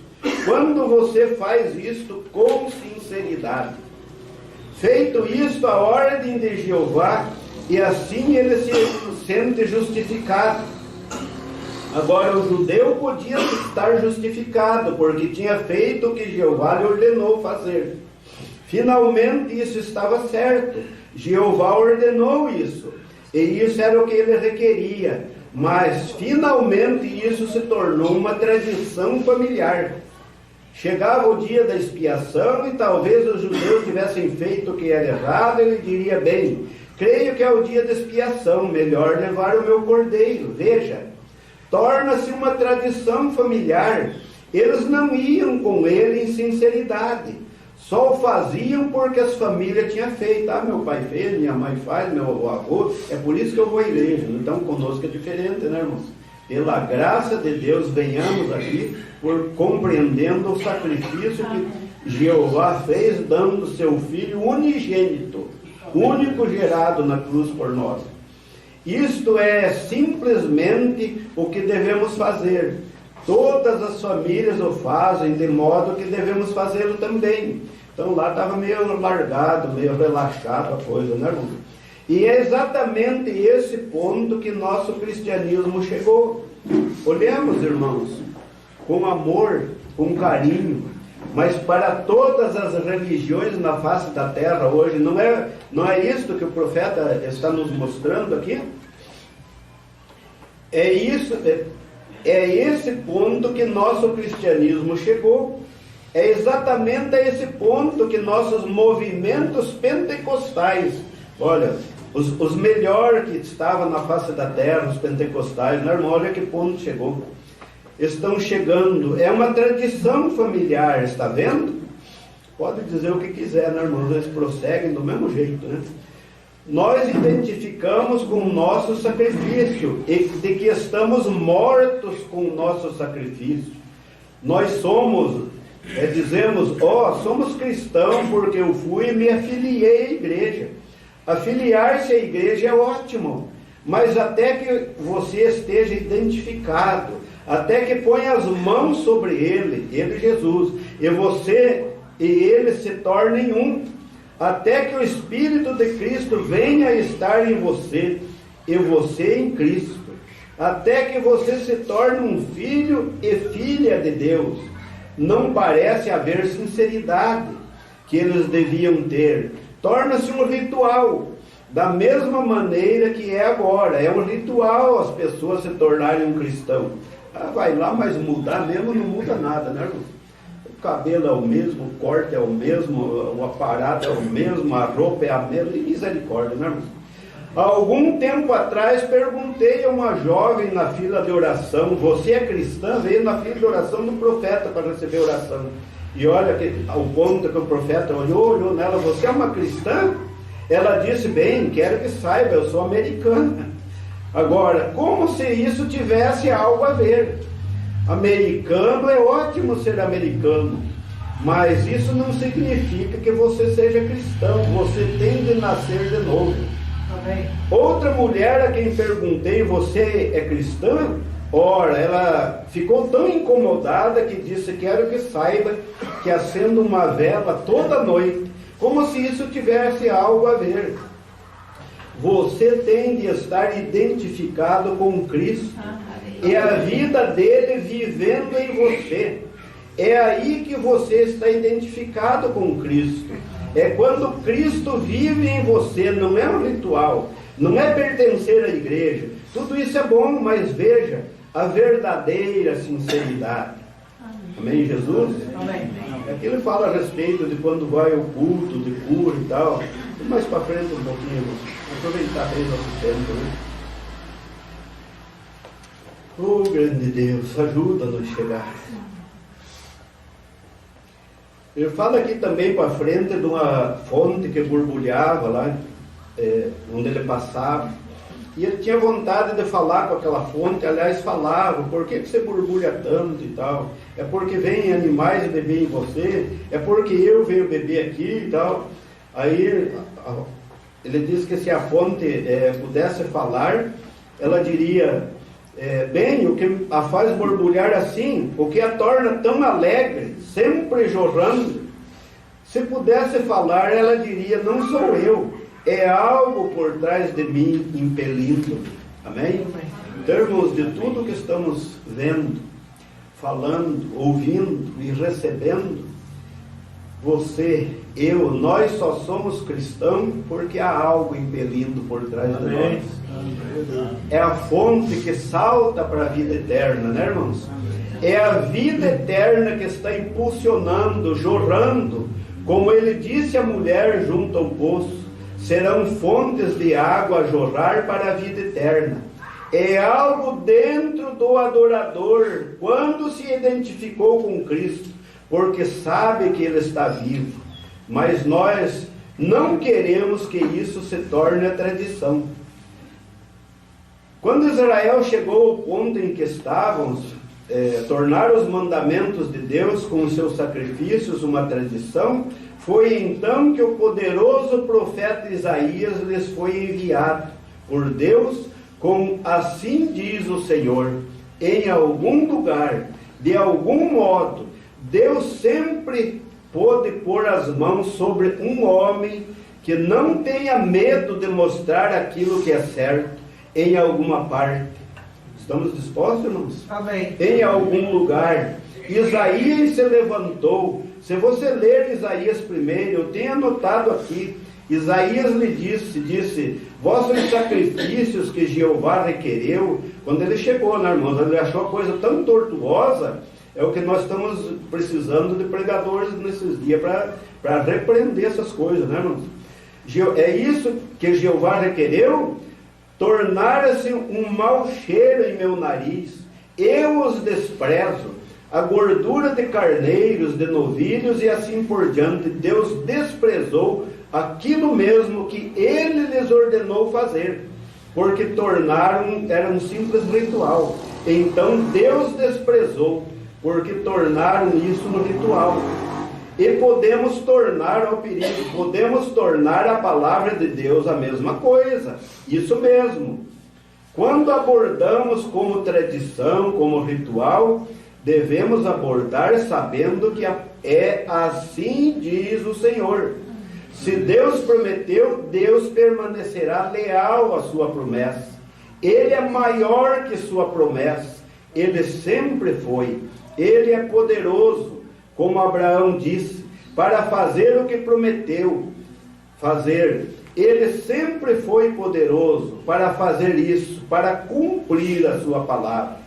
A: Quando você faz isto com sinceridade. Feito isto, a ordem de Jeová, e assim ele se sente justificado. Agora, o judeu podia estar justificado, porque tinha feito o que Jeová lhe ordenou fazer. Finalmente, isso estava certo. Jeová ordenou isso. E isso era o que ele requeria. Mas, finalmente, isso se tornou uma tradição familiar. Chegava o dia da expiação e talvez os judeus tivessem feito o que era errado, ele diria, bem, creio que é o dia da expiação, melhor levar o meu cordeiro. Veja, torna-se uma tradição familiar. Eles não iam com ele em sinceridade, só o faziam porque as famílias tinham feito. Ah, meu pai fez, minha mãe faz, meu avô, é por isso que eu vou à igreja. Então conosco é diferente, né, irmãos? Pela graça de Deus, venhamos aqui por compreendendo o sacrifício que Jeová fez, dando seu Filho unigênito, único gerado na cruz por nós. Isto é simplesmente o que devemos fazer. Todas as famílias o fazem, de modo que devemos fazê-lo também. Então lá estava meio largado, meio relaxado a coisa, né, irmão? E é exatamente esse ponto que nosso cristianismo chegou. Olhemos, irmãos, com amor, com carinho, mas para todas as religiões na face da terra hoje, não é isto que o profeta está nos mostrando aqui? É esse ponto que nosso cristianismo chegou. É exatamente a esse ponto que nossos movimentos pentecostais, olha, os melhores que estavam na face da terra, os pentecostais, né, irmão? Olha que ponto chegou. Estão chegando. É uma tradição familiar, está vendo? Pode dizer o que quiser, né, irmãos? Eles prosseguem do mesmo jeito, né? Nós identificamos com o nosso sacrifício e de que estamos mortos com o nosso sacrifício. Nós somos, dizemos, somos cristãos porque eu fui e me afiliei à igreja. Afiliar-se à igreja é ótimo, mas até que você esteja identificado, até que ponha as mãos sobre ele, Jesus, e você e ele se tornem um. até que o Espírito de Cristo venha a estar em você, e você em Cristo, até que você se torne um filho e filha de Deus. Não parece haver sinceridade que eles deviam ter. Torna-se um ritual, da mesma maneira que é agora. É um ritual as pessoas se tornarem um cristão. Vai lá, mas mudar mesmo não muda nada, né, irmão? O cabelo é o mesmo, o corte é o mesmo, o aparato é o mesmo, a roupa é a mesma. E misericórdia, né, irmão? Há algum tempo atrás perguntei a uma jovem na fila de oração: você é cristã? Veio na fila de oração do profeta para receber oração. E olha o ponto que o profeta olhou nela: você é uma cristã? Ela disse: bem, quero que saiba, eu sou americana. Agora, como se isso tivesse algo a ver. Americano, é ótimo ser americano, mas isso não significa que você seja cristão. Você tem de nascer de novo. Amém. Outra mulher a quem perguntei: você é cristã? Ora, ela ficou tão incomodada que disse: quero que saiba que acendo uma vela toda noite, como se isso tivesse algo a ver. Você tem de estar identificado com Cristo, e a vida dele vivendo em você. É aí que você está identificado com Cristo. É quando Cristo vive em você. Não é um ritual, não é pertencer à igreja. Tudo isso é bom, mas veja a verdadeira sinceridade. Amém, Jesus? Amém. Aqui ele fala a respeito de quando vai ao culto de cura e tal. Mais para frente um pouquinho, aproveitar bem nosso tempo, né? Oh, grande Deus, ajuda-nos a chegar. Ele fala aqui também para frente de uma fonte que borbulhava lá, onde ele passava. E ele tinha vontade de falar com aquela fonte. Aliás, falava: por que você borbulha tanto e tal? É porque vêm animais beber em você? É porque eu venho beber aqui e tal? Aí ele diz que se a fonte pudesse falar, ela diria: bem, o que a faz borbulhar assim, o que a torna tão alegre, sempre jorrando, se pudesse falar, ela diria: não sou eu, é algo por trás de mim impelindo. Amém? Então, irmãos, de tudo que estamos vendo, falando, ouvindo e recebendo, você, eu, nós só somos cristãos porque há algo impelindo por trás de nós. É a fonte que salta para a vida eterna, né, irmãos? É a vida eterna que está impulsionando, jorrando, como ele disse à mulher junto ao poço: serão fontes de água a jorrar para a vida eterna. É algo dentro do adorador, quando se identificou com Cristo, porque sabe que Ele está vivo. Mas nós não queremos que isso se torne a tradição. Quando Israel chegou ao ponto em que estávamos, tornar os mandamentos de Deus com os seus sacrifícios uma tradição, foi então que o poderoso profeta Isaías lhes foi enviado por Deus com: assim diz o Senhor. Em algum lugar, de algum modo, Deus sempre pôde pôr as mãos sobre um homem que não tenha medo de mostrar aquilo que é certo em alguma parte. Estamos dispostos, irmãos? Amém. Em algum lugar. Isaías se levantou. Se você ler Isaías primeiro, eu tenho anotado aqui. Isaías lhe disse: vossos sacrifícios que Jeová requereu. Quando ele chegou, né, irmãos? Ele achou a coisa tão tortuosa. É o que nós estamos precisando de pregadores nesses dias para repreender essas coisas, né, irmãos? É isso que Jeová requereu? Tornara-se um mau cheiro em meu nariz. Eu os desprezo. A gordura de carneiros, de novilhos e assim por diante. Deus desprezou aquilo mesmo que Ele lhes ordenou fazer, porque era um simples ritual. Então Deus desprezou, porque tornaram isso no ritual. E podemos tornar ao perigo, podemos tornar a palavra de Deus a mesma coisa. Isso mesmo. Quando abordamos como tradição, como ritual, devemos abordar sabendo que é assim diz o Senhor. Se Deus prometeu, Deus permanecerá leal à sua promessa. Ele é maior que sua promessa. Ele sempre foi. Ele é poderoso, como Abraão disse, para fazer o que prometeu fazer. Ele sempre foi poderoso para fazer isso, para cumprir a sua palavra.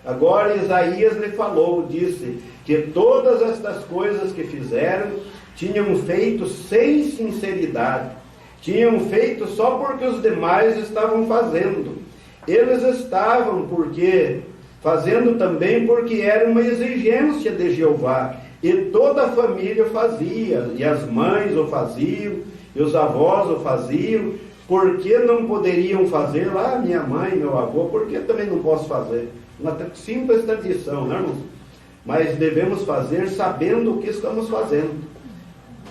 A: Agora Isaías lhe falou, disse que todas estas coisas que fizeram tinham feito sem sinceridade, tinham feito só porque os demais estavam fazendo. Eles estavam fazendo também porque era uma exigência de Jeová, e toda a família fazia, e as mães o faziam, e os avós o faziam. Por que não poderiam fazer lá? Minha mãe, meu avô, por que também não posso fazer? Uma simples tradição, não é, irmãos? Mas devemos fazer sabendo o que estamos fazendo.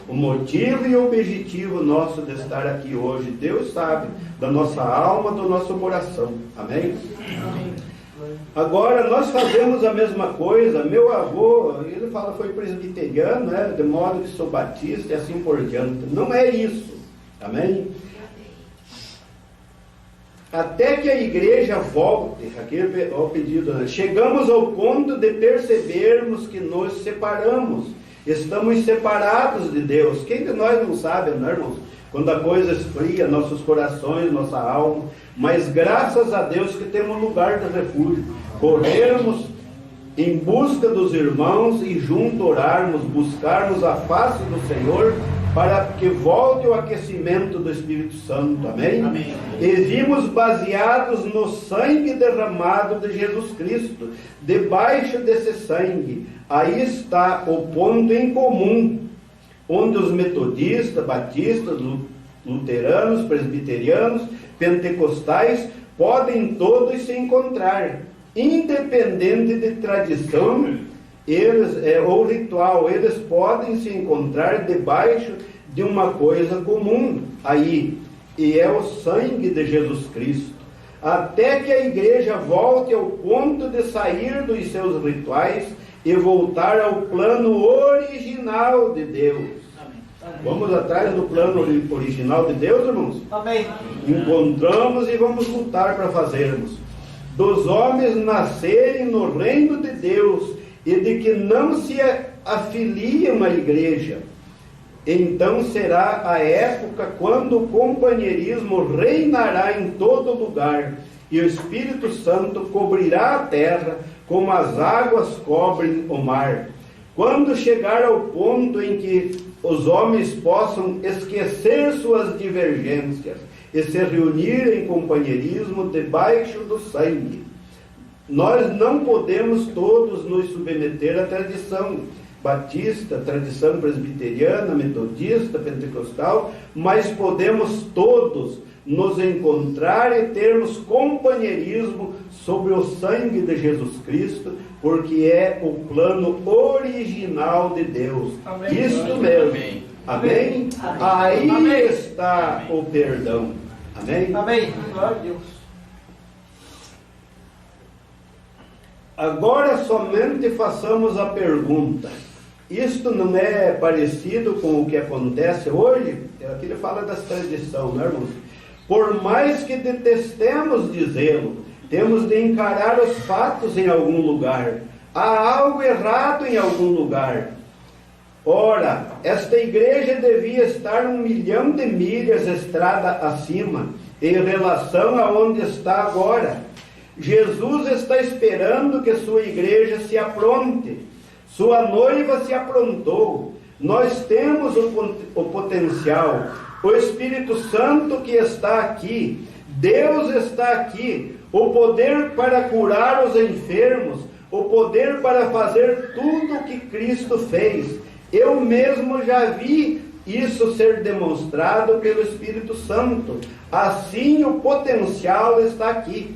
A: O motivo e o objetivo nosso de estar aqui hoje, Deus sabe, da nossa alma, do nosso coração. Amém? Amém. Agora, nós fazemos a mesma coisa. Meu avô, ele fala, foi presbiteriano, né? De modo que sou batista e assim por diante. Não é isso. Amém? Até que a igreja volte, aqui é o pedido, né? Chegamos ao ponto de percebermos que nos separamos. Estamos separados de Deus. Quem de nós não sabe, não, irmãos? Quando a coisa esfria, nossos corações, nossa alma. Mas graças a Deus que temos lugar de refúgio. Corrermos em busca dos irmãos e junto orarmos, buscarmos a face do Senhor para que volte o aquecimento do Espírito Santo. Amém? Amém. E vimos baseados no sangue derramado de Jesus Cristo. Debaixo desse sangue, aí está o ponto em comum, onde os metodistas, batistas, luteranos, presbiterianos, pentecostais podem todos se encontrar, independente de tradição ou ritual. Eles podem se encontrar debaixo de uma coisa comum aí, e é o sangue de Jesus Cristo. Até que a igreja volte ao ponto de sair dos seus rituais e voltar ao plano original de Deus. Amém. Vamos atrás do plano original de Deus, irmãos? Amém. Encontramos e vamos lutar para fazermos. Dos homens nascerem no reino de Deus e de que não se afiliam à igreja. Então será a época quando o companheirismo reinará em todo lugar e o Espírito Santo cobrirá a terra como as águas cobrem o mar. Quando chegar ao ponto em que os homens possam esquecer suas divergências e se reunir em companheirismo debaixo do sangue. Nós não podemos todos nos submeter à tradição batista, tradição presbiteriana, metodista, pentecostal, mas podemos todos nos encontrar e termos companheirismo sobre o sangue de Jesus Cristo, porque é o plano original de Deus. Amém. Isto mesmo. Amém. Amém? Amém. Aí Amém. Está Amém. O perdão. Amém? Amém. Glória a Deus. Agora somente façamos a pergunta. Isto não é parecido com o que acontece hoje? Aqui ele fala das tradições, né, irmãos? Por mais que detestemos dizê-lo, temos de encarar os fatos em algum lugar. Há algo errado em algum lugar. Ora, esta igreja devia estar 1 milhão de milhas estrada acima, em relação a onde está agora. Jesus está esperando que sua igreja se apronte. Sua noiva se aprontou. Nós temos o potencial. O Espírito Santo que está aqui. Deus está aqui. O poder para curar os enfermos. O poder para fazer tudo o que Cristo fez. Eu mesmo já vi isso ser demonstrado pelo Espírito Santo. Assim, o potencial está aqui.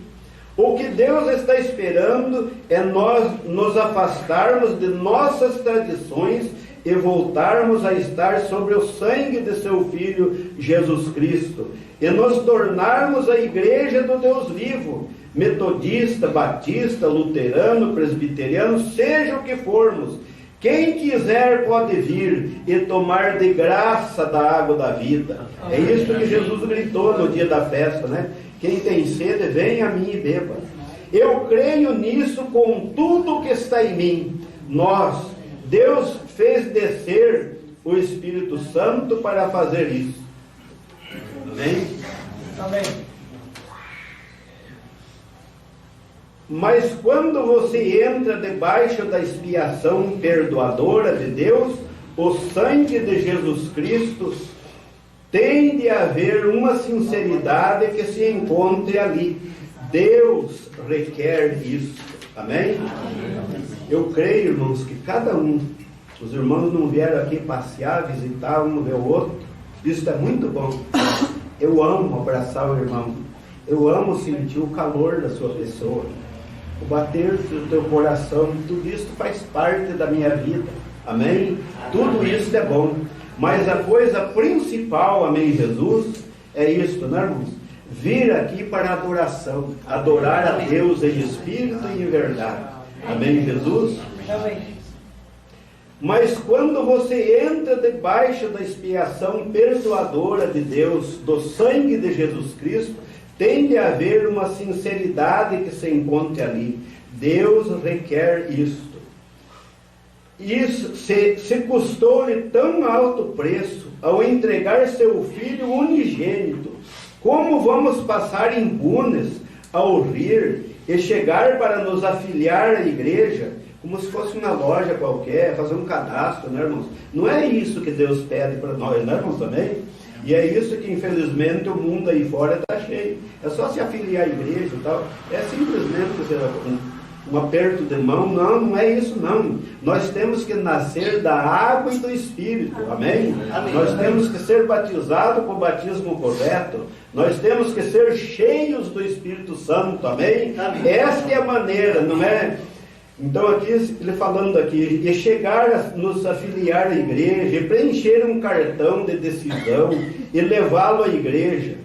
A: O que Deus está esperando é nós nos afastarmos de nossas tradições e voltarmos a estar sobre o sangue de seu Filho Jesus Cristo e nos tornarmos a igreja do Deus vivo, metodista, batista, luterano, presbiteriano, seja o que formos, Quem quiser pode vir e tomar de graça da água da vida. É isso que Jesus gritou no dia da festa, né? Quem tem sede, venha a mim e beba. Eu creio nisso com tudo que está em mim. Deus fez descer o Espírito Santo para fazer isso. Amém?
B: Amém.
A: Mas quando você entra debaixo da expiação perdoadora de Deus, o sangue de Jesus Cristo, tem de haver uma sinceridade que se encontre ali. Deus requer isso. Amém? Eu creio, irmãos, que cada um, os irmãos não vieram aqui passear, visitar um ver o outro. Isso é muito bom. Eu amo abraçar o irmão. Eu amo sentir o calor da sua pessoa. O bater do teu coração, tudo isso faz parte da minha vida. Amém? Tudo isso é bom. Mas a coisa principal, amém, Jesus, é isso, né, irmãos? Vir aqui para a adoração. Adorar a Deus em espírito e em verdade. Amém, Jesus?
B: Amém.
A: Mas quando você entra debaixo da expiação perdoadora de Deus, do sangue de Jesus Cristo, tem de haver uma sinceridade que se encontre ali. Deus requer isto. Isso se custou-lhe tão alto preço ao entregar seu Filho unigênito. Como vamos passar impunes ao rir e chegar para nos afiliar à igreja, como se fosse uma loja qualquer, fazer um cadastro, né, irmãos? Não é isso que Deus pede para nós, né, irmãos, também? E é isso que, infelizmente, o mundo aí fora está cheio. É só se afiliar à igreja e tal. É simplesmente um aperto de mão. Não é isso, não. Nós temos que nascer da água e do Espírito. Amém?
B: Amém.
A: Nós temos que ser batizados com o batismo correto. Nós temos que ser cheios do Espírito Santo. Amém?
B: Amém.
A: Esta é a maneira, não é? Então aqui, ele falando aqui, e chegar a nos afiliar à igreja, e preencher um cartão de decisão, e levá-lo à igreja,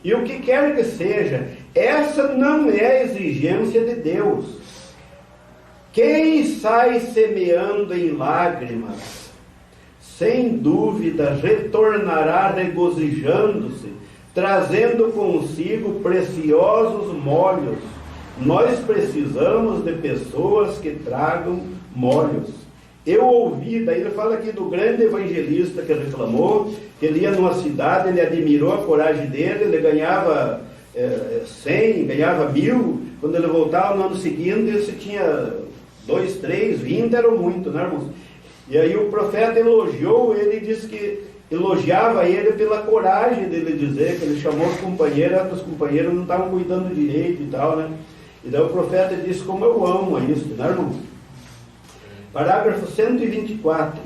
A: e o que quer que seja, essa não é a exigência de Deus. Quem sai semeando em lágrimas, sem dúvida retornará regozijando-se, trazendo consigo preciosos molhos. Nós precisamos de pessoas que tragam molhos. Eu ouvi, daí ele fala aqui do grande evangelista que reclamou, que ele ia numa cidade, ele admirou a coragem dele, ele ganhava 100, ganhava 1000, quando ele voltava no ano seguinte, ele tinha 2, 3, 20, era muito, né, irmãos? E aí o profeta elogiou ele, disse que elogiava ele pela coragem dele dizer, que ele chamou os companheiros não estavam cuidando direito e tal, né? E daí o profeta disse, como eu amo isso, né, irmão? Parágrafo 124.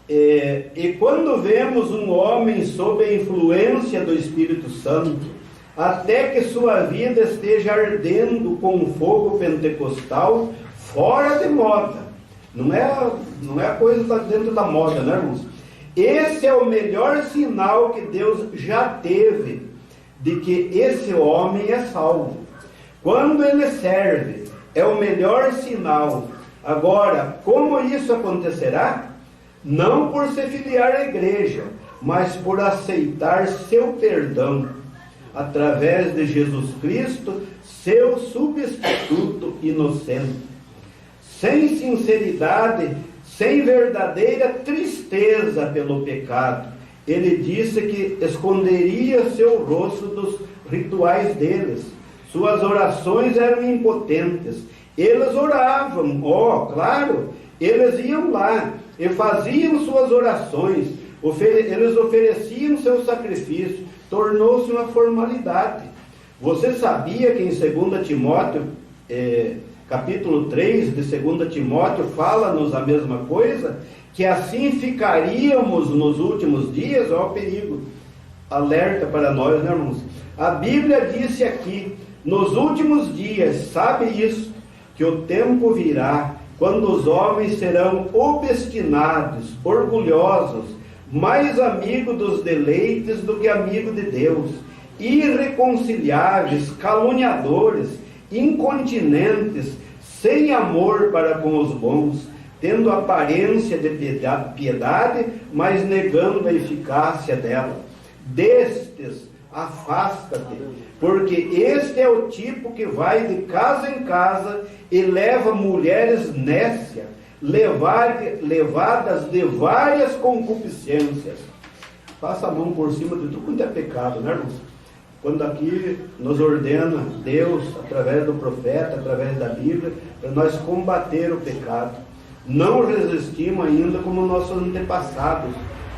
A: E quando vemos um homem sob a influência do Espírito Santo, até que sua vida esteja ardendo com um fogo pentecostal, fora de moda. Não é a coisa que está dentro da moda, né, irmãos? Esse é o melhor sinal que Deus já teve de que esse homem é salvo. Quando ele serve, é o melhor sinal. Agora, como isso acontecerá? Não por se filiar à igreja, mas por aceitar seu perdão, através de Jesus Cristo, seu substituto inocente. Sem sinceridade, sem verdadeira tristeza pelo pecado, ele disse que esconderia seu rosto dos rituais deles. Suas orações eram impotentes. Eles oravam, claro, eles iam lá e faziam suas orações, eles ofereciam seu sacrifício, tornou-se uma formalidade. Você sabia que em 2 Timóteo, capítulo 3 de 2 Timóteo, fala-nos a mesma coisa? Que assim ficaríamos nos últimos dias, ó, perigo, alerta para nós, né, irmãos? A Bíblia disse aqui, nos últimos dias, sabe isso, que o tempo virá, quando os homens serão obstinados, orgulhosos, mais amigos dos deleites do que amigos de Deus, irreconciliáveis, caluniadores, incontinentes, sem amor para com os bons, tendo aparência de piedade, mas negando a eficácia dela. Destes, afasta-te, porque este é o tipo que vai de casa em casa e leva mulheres nécias, levadas de várias concupiscências. Passa a mão por cima de tudo quanto é pecado, né, irmãos? Quando aqui nos ordena Deus, através do profeta, através da Bíblia, para nós combater o pecado. Não resistimos ainda como nossos antepassados,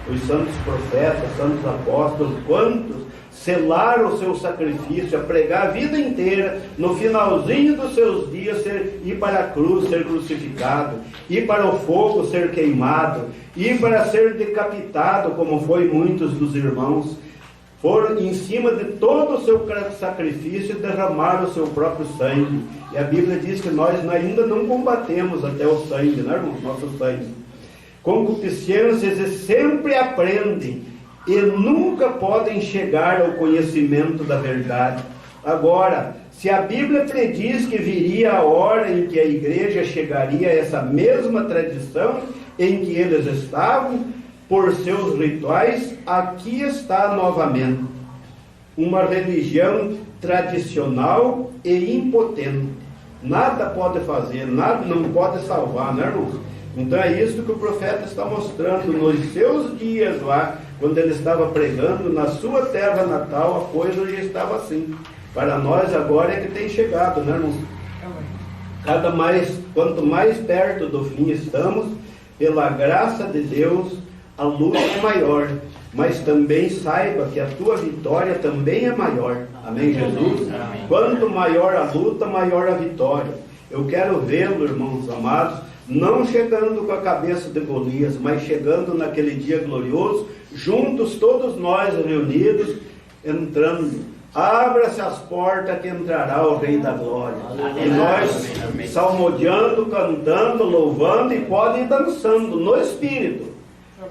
A: os santos profetas, santos apóstolos, quantos selaram o seu sacrifício, a pregar a vida inteira, no finalzinho dos seus dias, ir para a cruz, ser crucificado, ir para o fogo, ser queimado, ir para ser decapitado, como foi muitos dos irmãos. Foram em cima de todo o seu sacrifício e derramaram o seu próprio sangue. E a Bíblia diz que nós ainda não combatemos até o sangue, né, irmãos? Nosso sangue. Concupiscências e sempre aprendem e nunca podem chegar ao conhecimento da verdade. Agora, se a Bíblia prediz que viria a hora em que a igreja chegaria a essa mesma tradição em que eles estavam, por seus rituais, aqui está novamente uma religião tradicional e impotente. Nada pode fazer, nada não pode salvar, né, irmãos? Então é isso que o profeta está mostrando nos seus dias lá, quando ele estava pregando na sua terra natal, a coisa já estava assim. Para nós agora é que tem chegado, né, irmãos? Quanto mais perto do fim estamos, pela graça de Deus, a luta é maior, mas também saiba que a tua vitória também é maior. Amém, Jesus? Amém. Quanto maior a luta, maior a vitória. Eu quero vê-lo, irmãos amados, não chegando com a cabeça de Golias, mas chegando naquele dia glorioso, juntos todos nós reunidos, entrando. Abra-se as portas que entrará o Rei da Glória. E nós salmodiando, cantando, louvando e podem ir dançando no Espírito.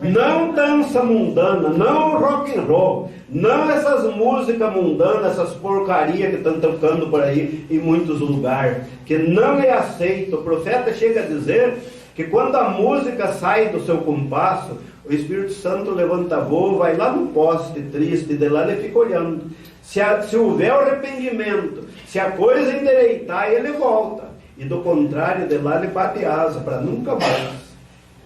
A: Não dança mundana, não rock and roll, não essas músicas mundanas, essas porcarias que estão tocando por aí em muitos lugares, que não é aceito. O profeta chega a dizer que quando a música sai do seu compasso, o Espírito Santo levanta voo, vai lá no poste triste, de lá ele fica olhando. Se houver arrependimento, se a coisa endireitar, ele volta. E do contrário, de lá ele bate asa para nunca mais.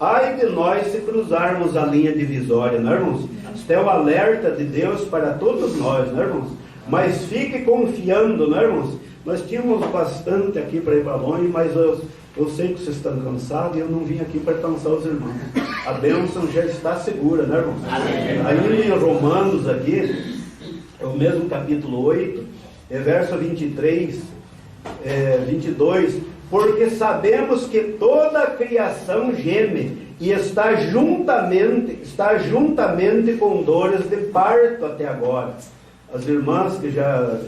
A: Ai de nós se cruzarmos a linha divisória, né, irmãos? Este é o alerta de Deus para todos nós, né, irmãos? Mas fique confiando, né, irmãos? Nós tínhamos bastante aqui para ir para longe, mas eu sei que vocês estão cansados e eu não vim aqui para cansar os irmãos. A bênção já está segura, né, irmãos? Ainda em Romanos aqui, é o mesmo capítulo 8, verso 23, 22... Porque sabemos que toda a criação geme e está juntamente com dores de parto até agora. As irmãs que já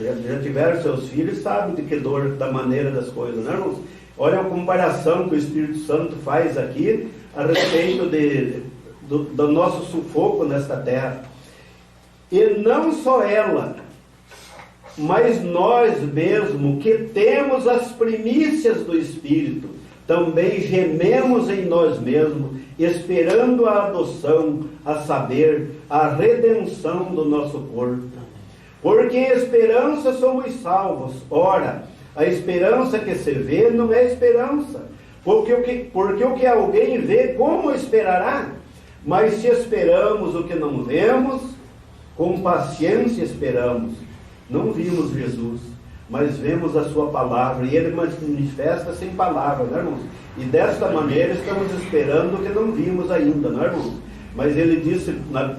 A: tiveram seus filhos sabem de que dor, da maneira das coisas, né, irmãos? Olha a comparação que o Espírito Santo faz aqui a respeito do nosso sufoco nesta terra. E não só ela, mas nós mesmos, que temos as primícias do Espírito, também gememos em nós mesmos, esperando a adoção, a saber, a redenção do nosso corpo. Porque em esperança somos salvos. Ora, a esperança que se vê não é esperança. Porque o que alguém vê, como esperará? Mas se esperamos o que não vemos, com paciência esperamos. Não vimos Jesus, mas vemos a sua palavra, e ele manifesta sem palavra, né, irmãos? E desta maneira estamos esperando o que não vimos ainda, né, irmãos? Mas ele disse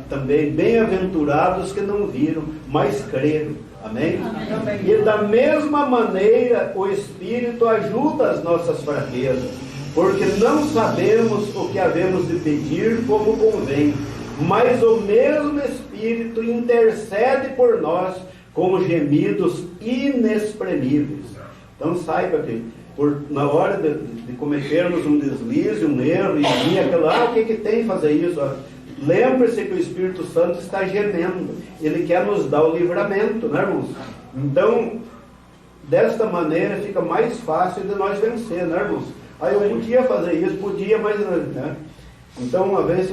A: também, bem-aventurados que não viram, mas creram. Amém? Amém? E da mesma maneira o Espírito ajuda as nossas fraquezas, porque não sabemos o que havemos de pedir como convém, mas o mesmo Espírito intercede por nós com gemidos inexprimíveis. Então saiba que na hora de cometermos um deslize, um erro, e vir aquela, o que tem fazer isso? Lembre-se que o Espírito Santo está gemendo. Ele quer nos dar o livramento, né, irmãos? Então, desta maneira fica mais fácil de nós vencer, né, irmãos? Aí eu podia fazer isso, podia, mas, né? Então, uma vez,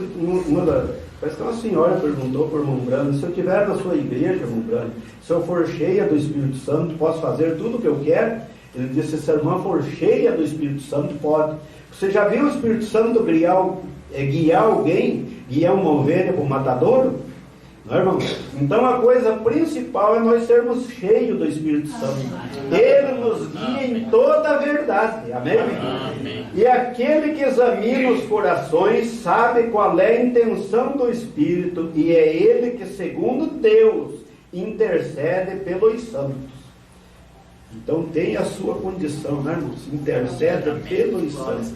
A: parece que uma senhora perguntou para o irmão Brando: se eu estiver na sua igreja, irmão Brando, se eu for cheia do Espírito Santo, posso fazer tudo o que eu quero? Ele disse: se a irmã for cheia do Espírito Santo, pode. Você já viu o Espírito Santo guiar alguém, guiar uma ovelha para o matadouro? Não, irmão? Então a coisa principal é nós sermos cheios do Espírito Santo. Ele nos guia em toda a verdade. Amém?
B: Amém.
A: E aquele que examina os corações sabe qual é a intenção do Espírito, e é ele que, segundo Deus, intercede pelos santos. Então tem a sua condição, né, irmãos? Intercede pelos santos.